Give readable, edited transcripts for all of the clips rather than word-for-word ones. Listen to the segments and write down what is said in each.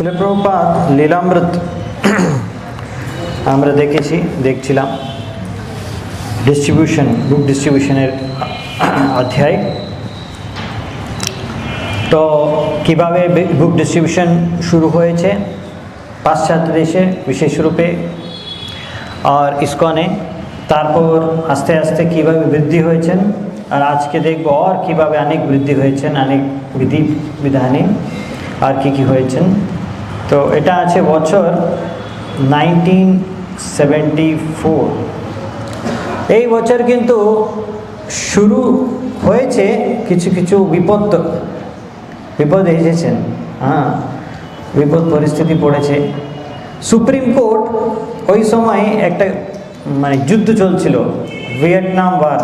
শিল প্রভুপাদ লীলামৃত আমরা দেখছিলাম ডিস্ট্রিবিউশন, বুক ডিস্ট্রিবিউশনের অধ্যায়। তো কিভাবে বুক ডিস্ট্রিবিউশন শুরু হয়েছে পাশ্চাত্য দেশে বিশেষ রূপে আর ইসকনে, তারপর আস্তে আস্তে কিভাবে বৃদ্ধি হয়েছেন, আর আজকে দেখব আর কিভাবে অনেক বৃদ্ধি হয়েছেন, অনেক বিধি বিধানে আর কি হয়েছেন। তো এটা আছে বছর 1974। এই বছর কিন্তু শুরু হয়েছে কিছু কিছু বিপদ এসেছেন, বিপদ পরিস্থিতি পড়েছে। সুপ্রিম কোর্ট ওই সময় একটা যুদ্ধ চলছিল, ভিয়েতনাম ওয়ার।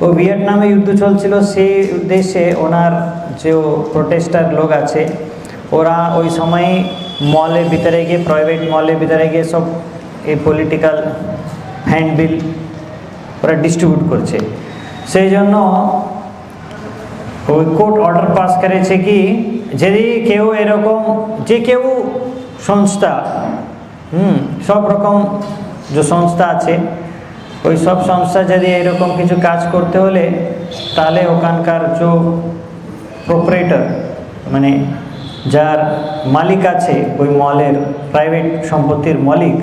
ও ভিয়েতনামে যুদ্ধ চলছিল, সেই দেশে ওনার যে প্রোটেস্টার লোক আছে ওরা ওই সময় মলের ভিতরে গিয়ে, প্রাইভেট মলের ভিতরে গিয়ে সব এই পলিটিক্যাল হ্যান্ডবিল ওরা ডিস্ট্রিবিউট করছে। সেই জন্য ওই কোর্ট অর্ডার পাস করেছে কি যদি কেউ এরকম যে কেউ সংস্থা সব রকম যে সংস্থা আছে ওই সব সংস্থা যদি এরকম কিছু কাজ করতে হলে তাহলে ওখানকার যে প্রোপারেটর যার মালিক আছে ওই মলের, প্রাইভেট সম্পত্তির মালিক,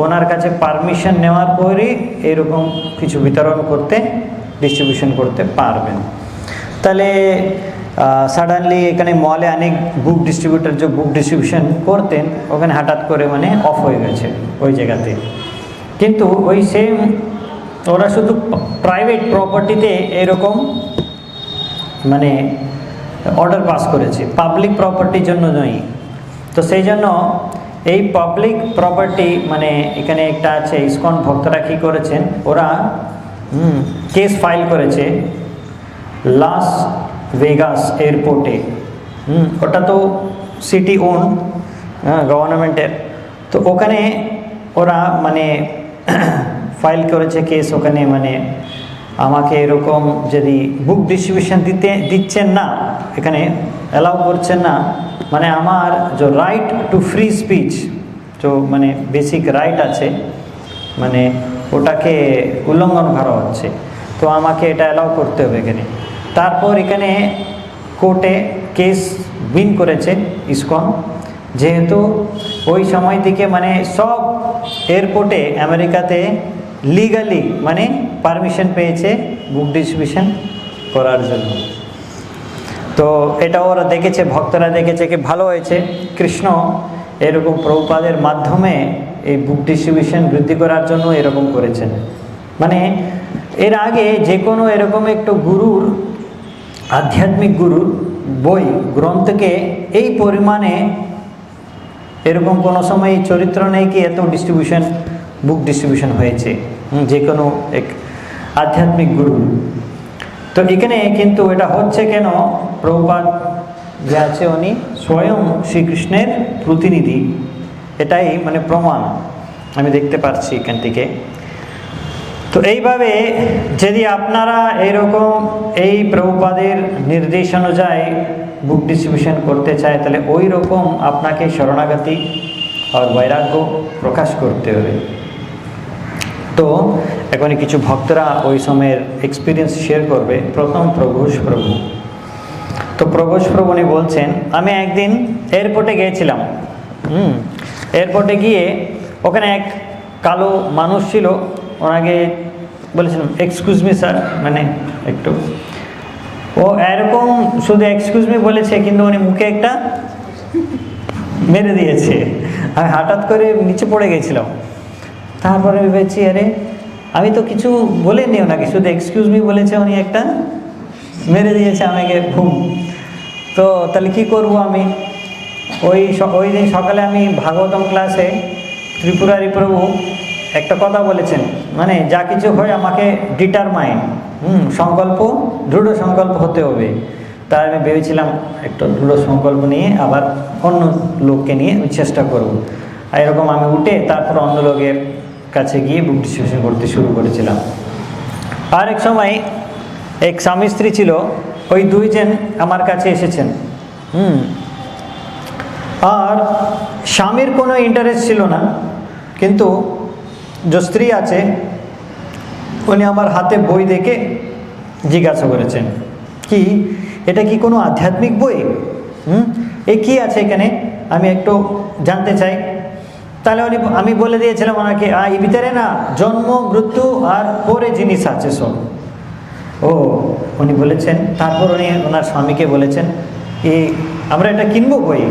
ওনার কাছে পারমিশন নেওয়ার পরই এরকম কিছু বিতরণ করতে, ডিস্ট্রিবিউশন করতে পারবেন। তাহলে সাডেনলি এখানে মলে অনেক বুক ডিস্ট্রিবিউটার যে বুক ডিস্ট্রিবিউশন করতেন ওখানে হঠাৎ করে অফ হয়ে গেছে ওই জায়গাতে। কিন্তু ওই সেম ওরা শুধু প্রাইভেট প্রপার্টিতে এরকম অর্ডার পাস করেছে, পাবলিক প্রপার্টির জন্য নয়। তো সেই জন্য এই পাবলিক প্রপার্টি এখানে একটা আছে, ইসকন ভক্তরা কী করেছেন, ওরা কেস ফাইল করেছে লাস ভেগাস এয়ারপোর্টে। ওটা তো সিটি ওন, গভর্নমেন্টের। তো ওখানে ওরা ফাইল করেছে কেস, ওখানে আমাকে এরকম যদি বুক ডিস্ট্রিবিউশন দিচ্ছেন না, এখানে অ্যালাউ করছেন না, আমার যে রাইট টু ফ্রি স্পিচ, তো বেসিক রাইট আছে ওটাকে উল্লঙ্ঘন করা হচ্ছে। তো আমাকে এটা অ্যালাউ করতে হবে এখানে। তারপর এখানে কোর্টে কেস উইন করেছে ইসকন, যেহেতু ওই সময় থেকে সব এয়ারপোর্টে আমেরিকাতে লিগালি পারমিশন পেয়েছে বুক ডিস্ট্রিবিউশন করার জন্য। তো এটা ওরা দেখেছে, ভক্তরা দেখেছে কি ভালো হয়েছে, কৃষ্ণ এরকম প্রভুপাদের মাধ্যমে এই বুক ডিস্ট্রিবিউশন বৃদ্ধি করার জন্য এরকম করেছেন। এর আগে যে কোনো এরকম একটু গুরুর, আধ্যাত্মিক গুরুর বই গ্রন্থকে এই পরিমাণে এরকম কোনো সময় চরিত্র নেই কি এত ডিস্ট্রিবিউশন, বুক ডিস্ট্রিবিউশন হয়েছে যে কোনো এক আধ্যাত্মিক গুরুর। তো এখানে কিন্তু এটা হচ্ছে কেন, প্রভুপাদ যে আছে উনি স্বয়ং শ্রীকৃষ্ণের প্রতিনিধি, এটাই প্রমাণ আমি দেখতে পাচ্ছি এখান থেকে। তো এইভাবে যদি আপনারা এরকম এই প্রভুপাদের নির্দেশ অনুযায়ী বুক ডিস্ট্রিবিউশন করতে চায় তাহলে ওই রকম আপনাকে শরণাগতি আর বৈরাগ্য প্রকাশ করতে হবে। তো এখন কিছু ভক্তরা ওই সময়ের এক্সপিরিয়েন্স শেয়ার করবে। প্রথম প্রভুষ প্রভু। তো প্রভুষ প্রভু উনি বলছেন, আমি একদিন এয়ারপোর্টে গিয়েছিলাম। এয়ারপোর্টে গিয়ে ওখানে এক কালো মানুষ ছিল, ওনাকে বলেছিলাম এক্সকিউজ মি স্যার, একটু ও এরকম শুধু এক্সকিউজ মি বলেছে, কিন্তু উনি মুখে একটা মেরে দিয়েছে। আমি হঠাৎ করে নিচে পড়ে গেছিলাম। তারপরে ভেবেছি আরে আমি তো কিছু বলিনি ওনাকে, শুধু এক্সকিউজ মি বলেছে, উনি একটা মেরে দিয়েছে আমাকে ঘুম। তো তাহলে কী করব আমি? ওই দিন সকালে আমি ভাগবতম ক্লাসে ত্রিপুরারি প্রভু একটা কথা বলেছেন, যা কিছু হয় আমাকে ডিটারমাইন, সংকল্প, দৃঢ় সংকল্প হতে হবে। তাই আমি ভেবেছিলাম একটু দৃঢ় সংকল্প নিয়ে আবার অন্য লোককে নিয়ে আমি চেষ্টা করব। আর এরকম আমি উঠে তারপর অন্য লোকের কাছে গিয়ে বুক ডিস্ট্রিবিউশন করতে শুরু করেছিলাম। আর এক সময় এক স্বামী স্ত্রী ছিল, ওই দুইজন আমার কাছে এসেছেন। আর স্বামীর কোনো ইন্টারেস্ট ছিল না, কিন্তু যে স্ত্রী আছে উনি আমার হাতে বই দেখে জিজ্ঞাসা করেছেন কি এটা কি কোনো আধ্যাত্মিক বই, এ কি আছে এখানে, আমি একটু জানতে চাই। তাহলে আমি বলে দিয়েছিলাম ওনাকে, এই ভিতরে না জন্ম মৃত্যু আর পরে জিনিস আছে সব। ও উনি বলেছেন, তারপর উনি ওনার স্বামীকে বলেছেন আমরা এটা কিনবো বই।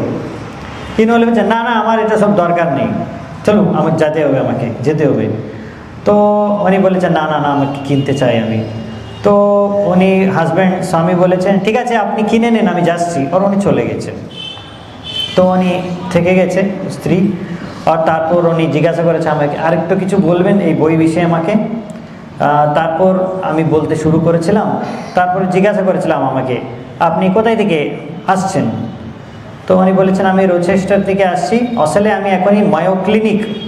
কিনে বলে বলছেন না না আমার এটা সব দরকার নেই, চলো আমার আমাকে যেতে হবে। তো উনি বলেছেন না না না আমাকে কিনতে চাই আমি। তো উনি স্বামী বলেছেন ঠিক আছে আপনি কিনে নেন আমি যাচ্ছি, আর উনি চলে গেছেন। তো উনি থেকে গেছে স্ত্রী, আর তারপর উনি জিজ্ঞাসা করেছে আমাকে আরেকটু কিছু বলবেন এই বই বিষয়ে আমাকে। তারপর আমি বলতে শুরু করেছিলাম, তারপর জিজ্ঞাসা করেছিলাম আমাকে আপনি কোথায় থেকে আসছেন। তো উনি বলেছেন আমি রোচেস্টার থেকে আসছি, আসলে আমি এখনই মায়ো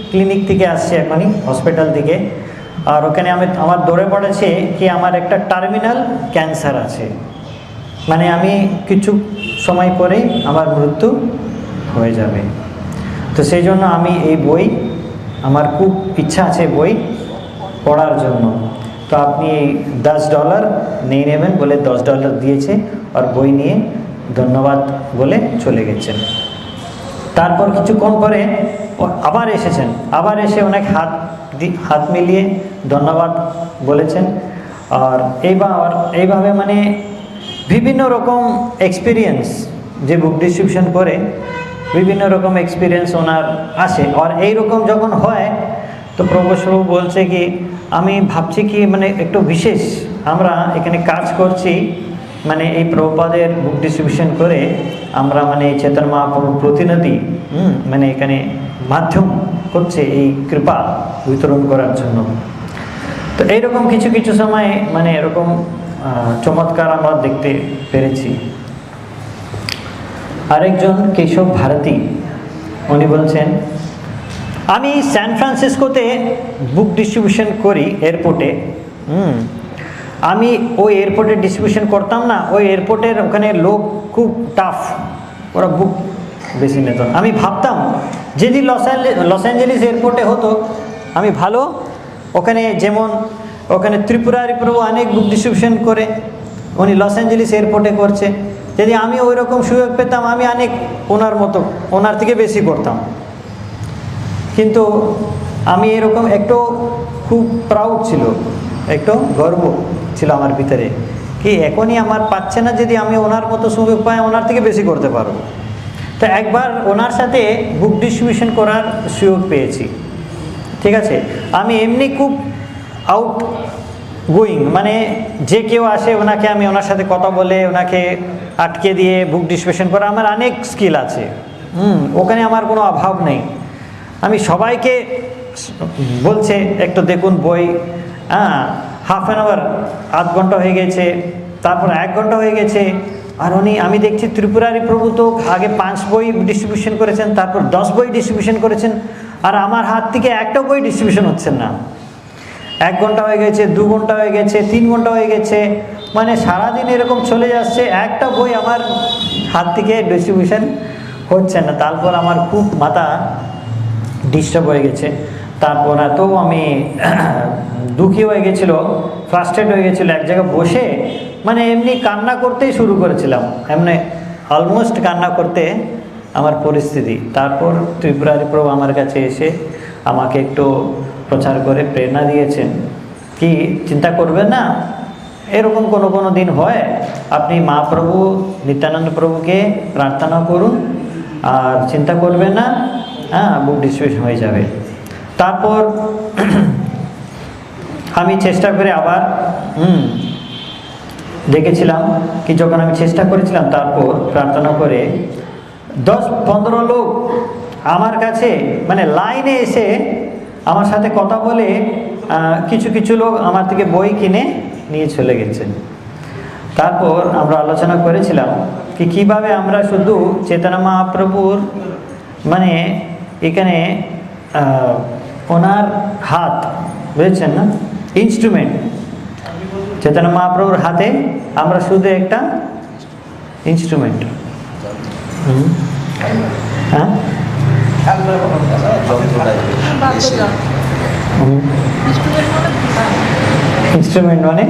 ক্লিনিক থেকে আসছি, এখনই হসপিটাল থেকে। আর ওখানে আমার ধরে পড়েছে কি আমার একটা টার্মিনাল ক্যান্সার আছে, মানে আমি কিছু সময় পরেই আমার মৃত্যু হয়ে যাবে। তো সেই জন্য আমি এই বই আমার খুব ইচ্ছা আছে বই পড়ার জন্য। তো আপনি $10 নিয়ে নেবেন বলে $10 দিয়েছে, আর বই নিয়ে ধন্যবাদ বলে চলে গেছেন। তারপর কিছুক্ষণ পরে আবার এসেছেন, আবার এসে অনেক হাত মিলিয়ে ধন্যবাদ বলেছেন। আর এইভাবে মানে বিভিন্ন রকম এক্সপিরিয়েন্স, যে বুক ডিস্ট্রিবিউশন করে বিভিন্ন রকম এক্সপিরিয়েন্স ওনার আসে। আর এইরকম যখন হয় তো প্রভু বলছে কি আমি ভাবছি কি মানে একটু বিশেষ আমরা এখানে কাজ করছি, মানে এই প্রভুপাদের বুক ডিস্ট্রিবিউশন করে আমরা মানে চেতন মহাপ্রভুর প্রতিনিধি মানে এখানে মাধ্যম করছে এই কৃপা বিতরণ করার জন্য। তো এইরকম কিছু কিছু সময় মানে এরকম চমৎকার আমরা দেখতে পেরেছি। আরেকজন কেশব ভারতী উনি বলছেন আমি স্যান ফ্রান্সিসকোতে বুক ডিস্ট্রিবিউশন করি এয়ারপোর্টে। আমি ওই এয়ারপোর্টে ডিস্ট্রিবিউশন করতাম না, ওই এয়ারপোর্টের ওখানে লোক খুব টাফ, ওরা বুক বেশি নিত। আমি ভাবতাম যদি লস অ্যাঞ্জেলিস এয়ারপোর্টে হতো আমি ভালো, ওখানে যেমন ওখানে ত্রিপুরারি প্রভু অনেক বুক ডিস্ট্রিবিউশন করে, উনি লস অ্যাঞ্জেলিস এয়ারপোর্টে করছে, যদি আমি ওই রকম সুযোগ পেতাম আমি অনেক ওনার থেকে বেশি করতাম। কিন্তু আমি এরকম একটু খুব প্রাউড ছিল, একটু গর্ব ছিল আমার ভিতরে কি এখনই আমার পাচ্ছে না, যদি আমি ওনার মতো সুযোগ পাই ওনার থেকে বেশি করতে পারবো। তো একবার ওনার সাথে বুক ডিস্ট্রিবিউশন করার সুযোগ পেয়েছি, ঠিক আছে। আমি এমনি খুব আউট গোয়িং, মানে যে কেউ আসে ওনাকে আমি ওনার সাথে কথা বলে ওনাকে আটকে দিয়ে বুক ডিস্ট্রিবিউশন করা আমার অনেক স্কিল আছে। ওখানে আমার কোনো অভাব নেই। আমি সবাইকে বলছে একটু দেখুন বই, হাফ অ্যান আওয়ার আধ ঘন্টা হয়ে গেছে, তারপর 1 ঘন্টা হয়ে গেছে। আর আমি দেখছি ত্রিপুরারি প্রভু তো আগে 5 বই ডিস্ট্রিবিউশন করেছেন, তারপর 10 বই ডিস্ট্রিবিউশন করেছেন, আর আমার হাত থেকে একটা বই ডিস্ট্রিবিউশন হচ্ছে না। 1 ঘন্টা হয়ে গেছে, 2 ঘন্টা হয়ে গেছে, 3 ঘন্টা হয়ে গেছে, মানে সারাদিন এরকম চলে যাচ্ছে, একটা বই আমার হাত থেকে ডিস্ট্রিবিউশন হচ্ছে না। তারপর আমার খুব মাথা ডিস্টার্ব হয়ে গেছে। তারপর এত আমি দুঃখী হয়ে গেছিল, ফ্রাস্ট্রেট হয়ে গেছিলো, এক জায়গায় বসে মানে এমনি কান্না করতেই শুরু করেছিলাম, এমনি অলমোস্ট কান্না করতে আমার পরিস্থিতি। তারপর ত্রিপুরারি প্রভু আমার কাছে এসে আমাকে একটু প্রচার করে প্রেরণা দিয়েছেন কি চিন্তা করবেন না, এরকম কোনো দিন হয় আপনি মহাপ্রভু নিত্যানন্দ প্রভুকে প্রার্থনা করুন আর চিন্তা করবেন না, বুক ডিস্ট্রিবিউশন হয়ে যাবে। তারপর আমি চেষ্টা করে আবার দেখেছিলাম কি যখন আমি চেষ্টা করেছিলাম তারপর প্রার্থনা করে 10-15 লোক আমার কাছে মানে লাইনে এসে আমার সাথে কথা বলে কিছু লোক আমার থেকে বই কিনে নিয়ে চলে গেছেন। তারপর আমরা আলোচনা করেছিলাম কি কিভাবে আমরা শুধু চেতনা মহাপ্রভুর মানে এখানে ওনার হাত বুঝেছেন না, ইনস্ট্রুমেন্ট, চেতনা মহাপ্রভুর হাতে আমরা শুধু একটা ইনস্ট্রুমেন্ট। হ্যাঁ, ইনস্ট্রুমেন্ট মানে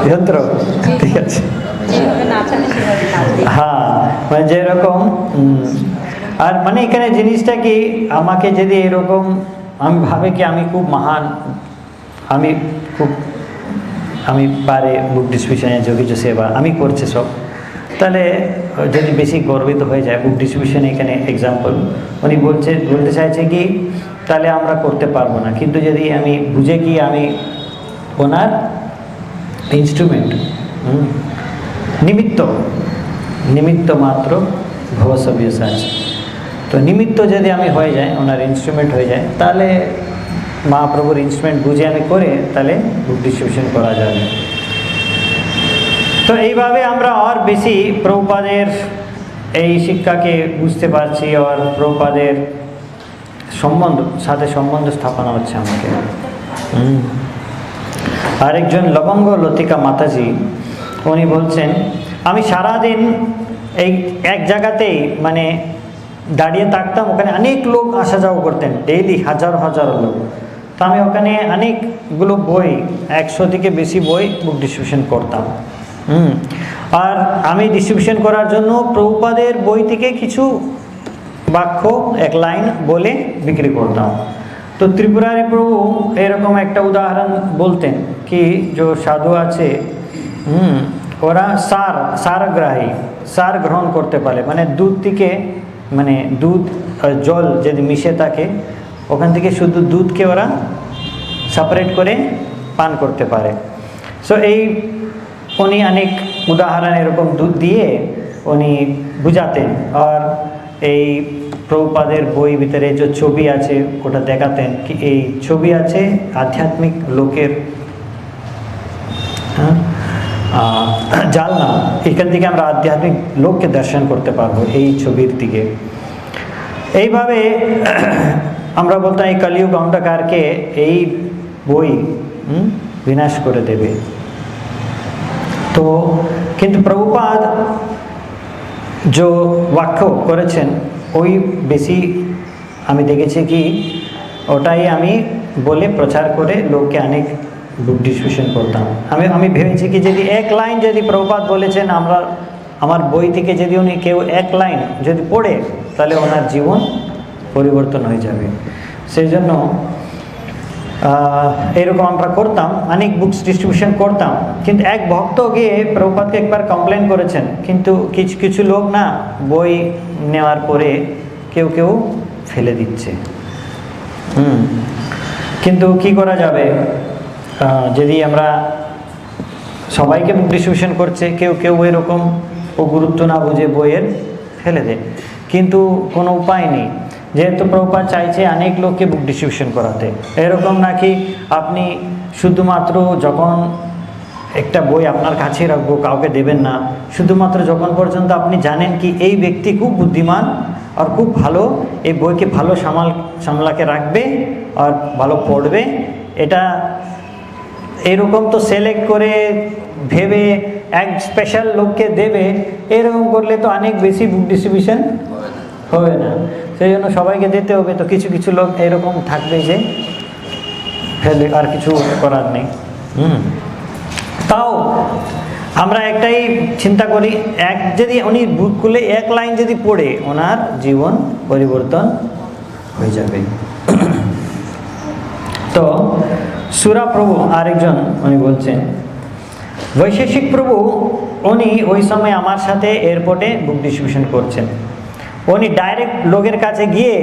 যন্ত্র, ঠিক আছে। হ্যাঁ, মানে যেরকম আর মানে এখানে জিনিসটা কি, আমাকে যদি এরকম আমি ভাবে কি আমি খুব মহান, আমি পারে বুক ডিস্ট্রিবিউশনে যে কিছু সেবা আমি করছি সব, তাহলে যদি বেশি গর্বিত হয়ে যায় বুক ডিস্ট্রিবিউশন, এখানে এক্সাম্পল উনি বলতে চাইছে কি তাহলে আমরা করতে পারবো না। কিন্তু যদি আমি বুঝে কি আমি ওনার ইনস্ট্রুমেন্ট, নিমিত্ত মাত্র ভবসব্যসাচ, তো নিমিত্ত যদি আমি হয়ে যায়, ওনার ইনস্ট্রুমেন্ট হয়ে যায়, তাহলে মহাপ্রভুর ইনস্ট্রুমেন্ট বুঝে আমি করে তাহলে বুক ডিস্ট্রিবিউশন করা যাবে। তো এইভাবে আমরা আর বেশি প্রভুপাদের এই শিক্ষাকে বুঝতে পারছি, আর প্রভুপাদের সাথে সম্বন্ধ স্থাপন হচ্ছে আমাকে। আরেকজন লবঙ্গ লতিকা মাতাজি, উনি বলছেন আমি সারাদিন এই এক জায়গাতেই মানে দাঁড়িয়ে থাকতাম, ওখানে অনেক লোক আসা যাওয়া করতেন, ডেইলি হাজার লোক। তো আমি ওখানে অনেকগুলো বই, 100 থেকে বেশি বই বুক ডিস্ট্রিবিউশন করতাম। আর আমি ডিস্ট্রিবিউশন করার জন্য প্রভুপাদের বই থেকে কিছু বাক্য, এক লাইন বলে বিক্রি করতাম। তো ত্রিপুরারি প্রভু এরকম একটা উদাহরণ বলতেন কি, যে সাধু আছে ওরা সার গ্রহণ করতে পারে, মানে দুধ থেকে, মানে দুধ জল যদি মিশে থাকে ওখান থেকে শুধু দুধকে ওরা সেপারেট করে পান করতে পারে। সো এই উনি অনেক উদাহরণ এরকম দুধ দিয়ে উনি বুঝাতেন। আর এই প্রভুপাদের বই ভিতরে যে ছবি আছে ওটা দেখাতেন কি এই ছবি আছে আধ্যাত্মিক লোকের জানলা, এখান থেকে আমরা আধ্যাত্মিক লোককে দর্শন করতে পারবো এই ছবির দিকে। এইভাবে আমরা বলতাম এই কলিযুগ অন্ধকারকে এই বই বিনাশ করে দেবে। তো কিন্তু প্রভুপাদ যে বাক্য করেছেন ওই বেশি আমি দেখেছি কি ওটাই আমি বলে প্রচার করে লোককে অনেক বুক ডিস্ট্রিবিউশন করতাম। আমি ভেবেছি কি যদি এক লাইন যদি প্রভুপাদ বলেছেন, আমার বই থেকে যদি উনি কেউ এক লাইন যদি পড়ে তাহলে ওনার জীবন পরিবর্তন হয়ে যাবে। সেই জন্য এরকম আমরা করতাম, অনেক বুকস ডিস্ট্রিবিউশন করতাম। কিন্তু এক ভক্ত গিয়ে প্রভুপাদকে একবার কমপ্লেন করেছেন, কিন্তু কিছু লোক না বই নেওয়ার পরে কেউ ফেলে দিচ্ছে। কিন্তু কি করা যাবে, যদি আমরা সবাইকে বুক ডিস্ট্রিবিউশন করছে, কেউ এরকম ও গুরুত্ব না বুঝে বইয়ের ফেলে দেয়, কিন্তু কোনো উপায় নেই। যেহেতু প্রভুপাদ চাইছে অনেক লোককে বুক ডিস্ট্রিবিউশন করাতে, এরকম নাকি আপনি শুধুমাত্র যখন একটা বই আপনার কাছে রাখবো কাউকে দেবেন না, শুধুমাত্র যখন পর্যন্ত আপনি জানেন কি এই ব্যক্তি খুব বুদ্ধিমান আর খুব ভালো, এই বইকে ভালো সামলাকে রাখবে আর ভালো পড়বে, এটা এরকম তো সিলেক্ট করে ভেবে এক স্পেশাল লোককে দেবে, এরকম করলে তো অনেক বেশি বুক ডিস্ট্রিবিউশন হবে না। সেই জন্য সবাইকে দিতে হবে। তো কিছু লোক এরকম থাকবে যে ফেলে, আর কিছু করার নেই। তাও আমরা একটাই চিন্তা করি, যদি উনি বুক খুলে এক লাইন যদি পড়ে ওনার জীবন পরিবর্তন হয়ে যাবে। তো সুরা প্রভু আরেকজন উনি বলছেন, বৈশেষিক প্রভু উনি ওই সময় আমার সাথে এয়ারপোর্টে বুক ডিস্ট্রিবিউশন করছেন। উনি ডাইরেক্ট লোকের কাছে গিয়ে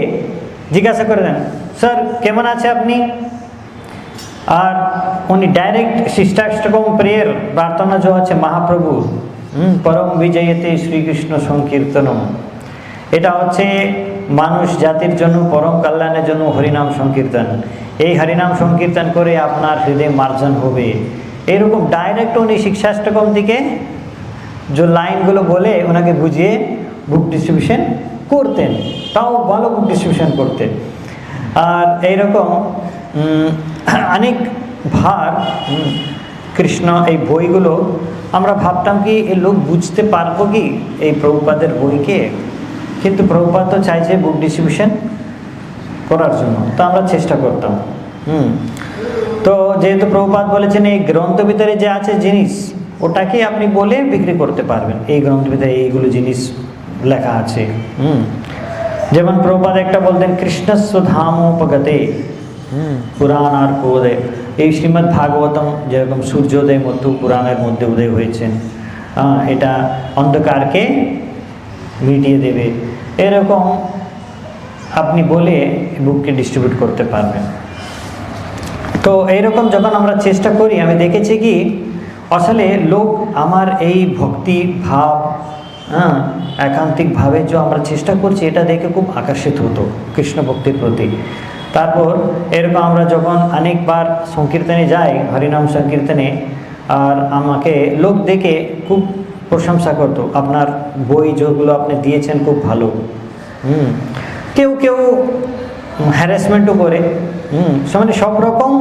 জিজ্ঞাসা করে দেন, স্যার কেমন আছে আপনি? আর উনি ডাইরেক্ট শিষ্টাষ্টকম প্রেয়ের প্রার্থনা যে আছে মহাপ্রভু পরম বিজয়তে শ্রীকৃষ্ণ সংকীর্তনম, এটা হচ্ছে মানুষ জাতির জন্য পরম কল্যাণের জন্য হরিনাম সংকীর্তন। এই হরিনাম সংকীর্তন করে আপনার হৃদয় মার্জন হবে। এরকম ডাইরেক্ট উনি শিক্ষাষ্টকম থেকে যে লাইনগুলো বলে ওনাকে বুঝিয়ে বুক ডিস্ট্রিবিউশন করতেন, তাও ভালো বুক ডিস্ট্রিবিউশন করতেন। আর এইরকম অনেক ভার কৃষ্ণ এই বইগুলো আমরা ভাবতাম কি এই লোক বুঝতে পারবো কি এই প্রভুপাদের বইকে, কিন্তু প্রভুপাদ তো চাইছে বুক ডিস্ট্রিবিউশন করার জন্য, তো আমরা চেষ্টা করতাম। তো যেহেতু প্রভুপাদ বলেছেন এই গ্রন্থ ভিতরে যে আছে জিনিস ওটাকে আপনি বলে বিক্রি করতে পারবেন, এই গ্রন্থ ভিতরে এইগুলো জিনিস লেখা আছে। যেমন প্রভুপাদ একটা বলতেন কৃষ্ণস্ব ধামোপগতে পুরাণ আর উদয়, এই শ্রীমদ্ ভাগবতম যেরকম সূর্যোদয় মতো পুরাণের মধ্যে উদয় হয়েছেন, এটা অন্ধকারকে মিটিয়ে দেবে, এরকম আপনি বলে বুককে ডিস্ট্রিবিউট করতে পারবেন। তো এইরকম যখন আমরা চেষ্টা করি, আমি দেখেছি কি আসলে লোক আমার এই ভক্তি ভাব একান্তিকভাবে যে আমরা চেষ্টা করছি এটা দেখে খুব আকর্ষিত হতো কৃষ্ণ ভক্তির প্রতি। তারপর এরকম আমরা যখন অনেকবার সংকীর্তনে যাই, হরিনাম সংকীর্তনে, আর আমাকে লোক দেখে খুব প্রশংসা করতো, আপনার বই যেগুলো আপনি দিয়েছেন খুব ভালো। কেউ কেউ হ্যারাসমেন্টও করে, মানে সব রকম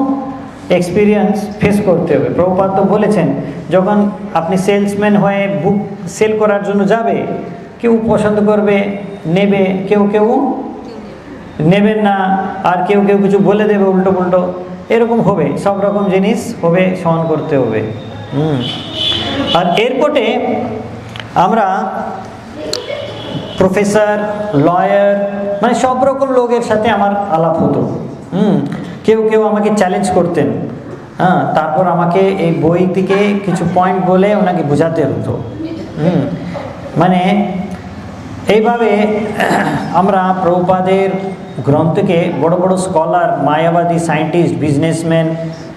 এক্সপিরিয়েন্স ফেস করতে হবে। প্রভুপাদ তো বলেছেন যখন আপনি সেলসম্যান হয়ে বুক সেল করার জন্য যাবে, কেউ পছন্দ করবে নেবে, কেউ কেউ নেবেন না, আর কেউ কেউ কিছু বলে দেবে উল্টো পুল্টো, এরকম হবে, সব রকম জিনিস হবে, সহন করতে হবে। আর এয়ারপোর্টে আমরা প্রফেসর, লয়ার, মানে সব রকম লোকের সাথে আমার আলাপ হতো। কেউ কেউ আমাকে চ্যালেঞ্জ করতেন, তারপর আমাকে এই বই থেকে কিছু পয়েন্ট বলে ওনাকে বোঝাতে হতো। মানে এইভাবে আমরা প্রভুপাদের গ্রন্থকে বড় বড় স্কলার, মায়াবাদী, সায়েন্টিস্ট, বিজনেসম্যান,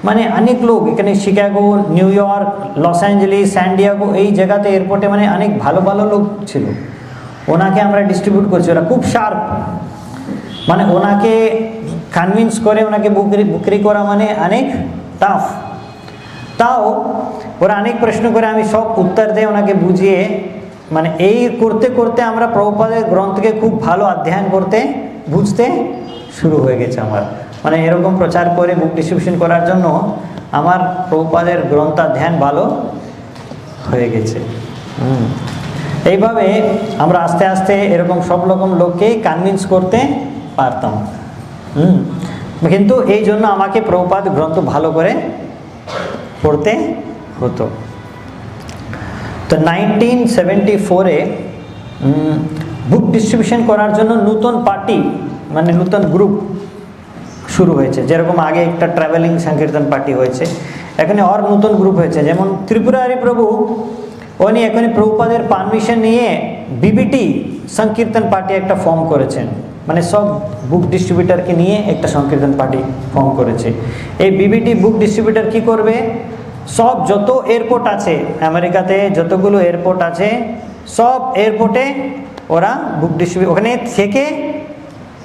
মানে অনেক লোক এখানে Chicago, new York, loss Angeles, স্যান্ডিয়াগো, এই জায়গাতে এয়ারপোর্টে মানে অনেক ভালো ভালো লোক ছিল, ওনাকে আমরা ডিস্ট্রিবিউট করছি। ওরা খুব শার্প, মানে ওনাকে কনভিন্স করে ওনাকে বিক্রি করা মানে অনেক টাফ। তাও ওরা অনেক প্রশ্ন করে, আমি সব উত্তর দিয়ে ওনাকে বুঝিয়ে, মানে এই করতে করতে আমরা প্রভুপাদের গ্রন্থকে খুব ভালো অধ্যয়ন করতে, বুঝতে শুরু হয়ে গেছে আমার। মানে এরকম প্রচার করে বুক ডিস্ট্রিবিউশন করার জন্য আমার প্রভুপাদের গ্রন্থাধ্যয়ন ভালো হয়ে গেছে। এইভাবে আমরা আস্তে আস্তে এরকম সব রকম লোককে কনভিন্স করতে পারতাম। কিন্তু এই জন্য আমাকে প্রভুপাদ গ্রন্থ ভালো করে পড়তে হতো। তো 1974-এ বুক ডিস্ট্রিবিউশন করার জন্য নতুন পার্টি, মানে নতুন গ্রুপ শুরু হয়েছে। যেরকম আগে একটা ট্রাভেলিং সংকীর্তন পার্টি হয়েছে, এখানে আর নতুন গ্রুপ হয়েছে। যেমন ত্রিপুরারি প্রভু উনি এখানে প্রভুপাদের পারমিশন নিয়ে বিবিটি সংকীর্তন পার্টি একটা ফর্ম করেছেন, মানে সব বুক ডিস্ট্রিবিউটারকে নিয়ে একটা সংকীর্তন পার্টি ফর্ম করেছে। এই বিবিটি বুক ডিস্ট্রিবিউটার কি করবে, সব যত এয়ারপোর্ট আছে আমেরিকাতে, যতগুলো এয়ারপোর্ট আছে সব এয়ারপোর্টে ওরা বুক ডিস্ট্রিবিউশন, ওখানে থেকে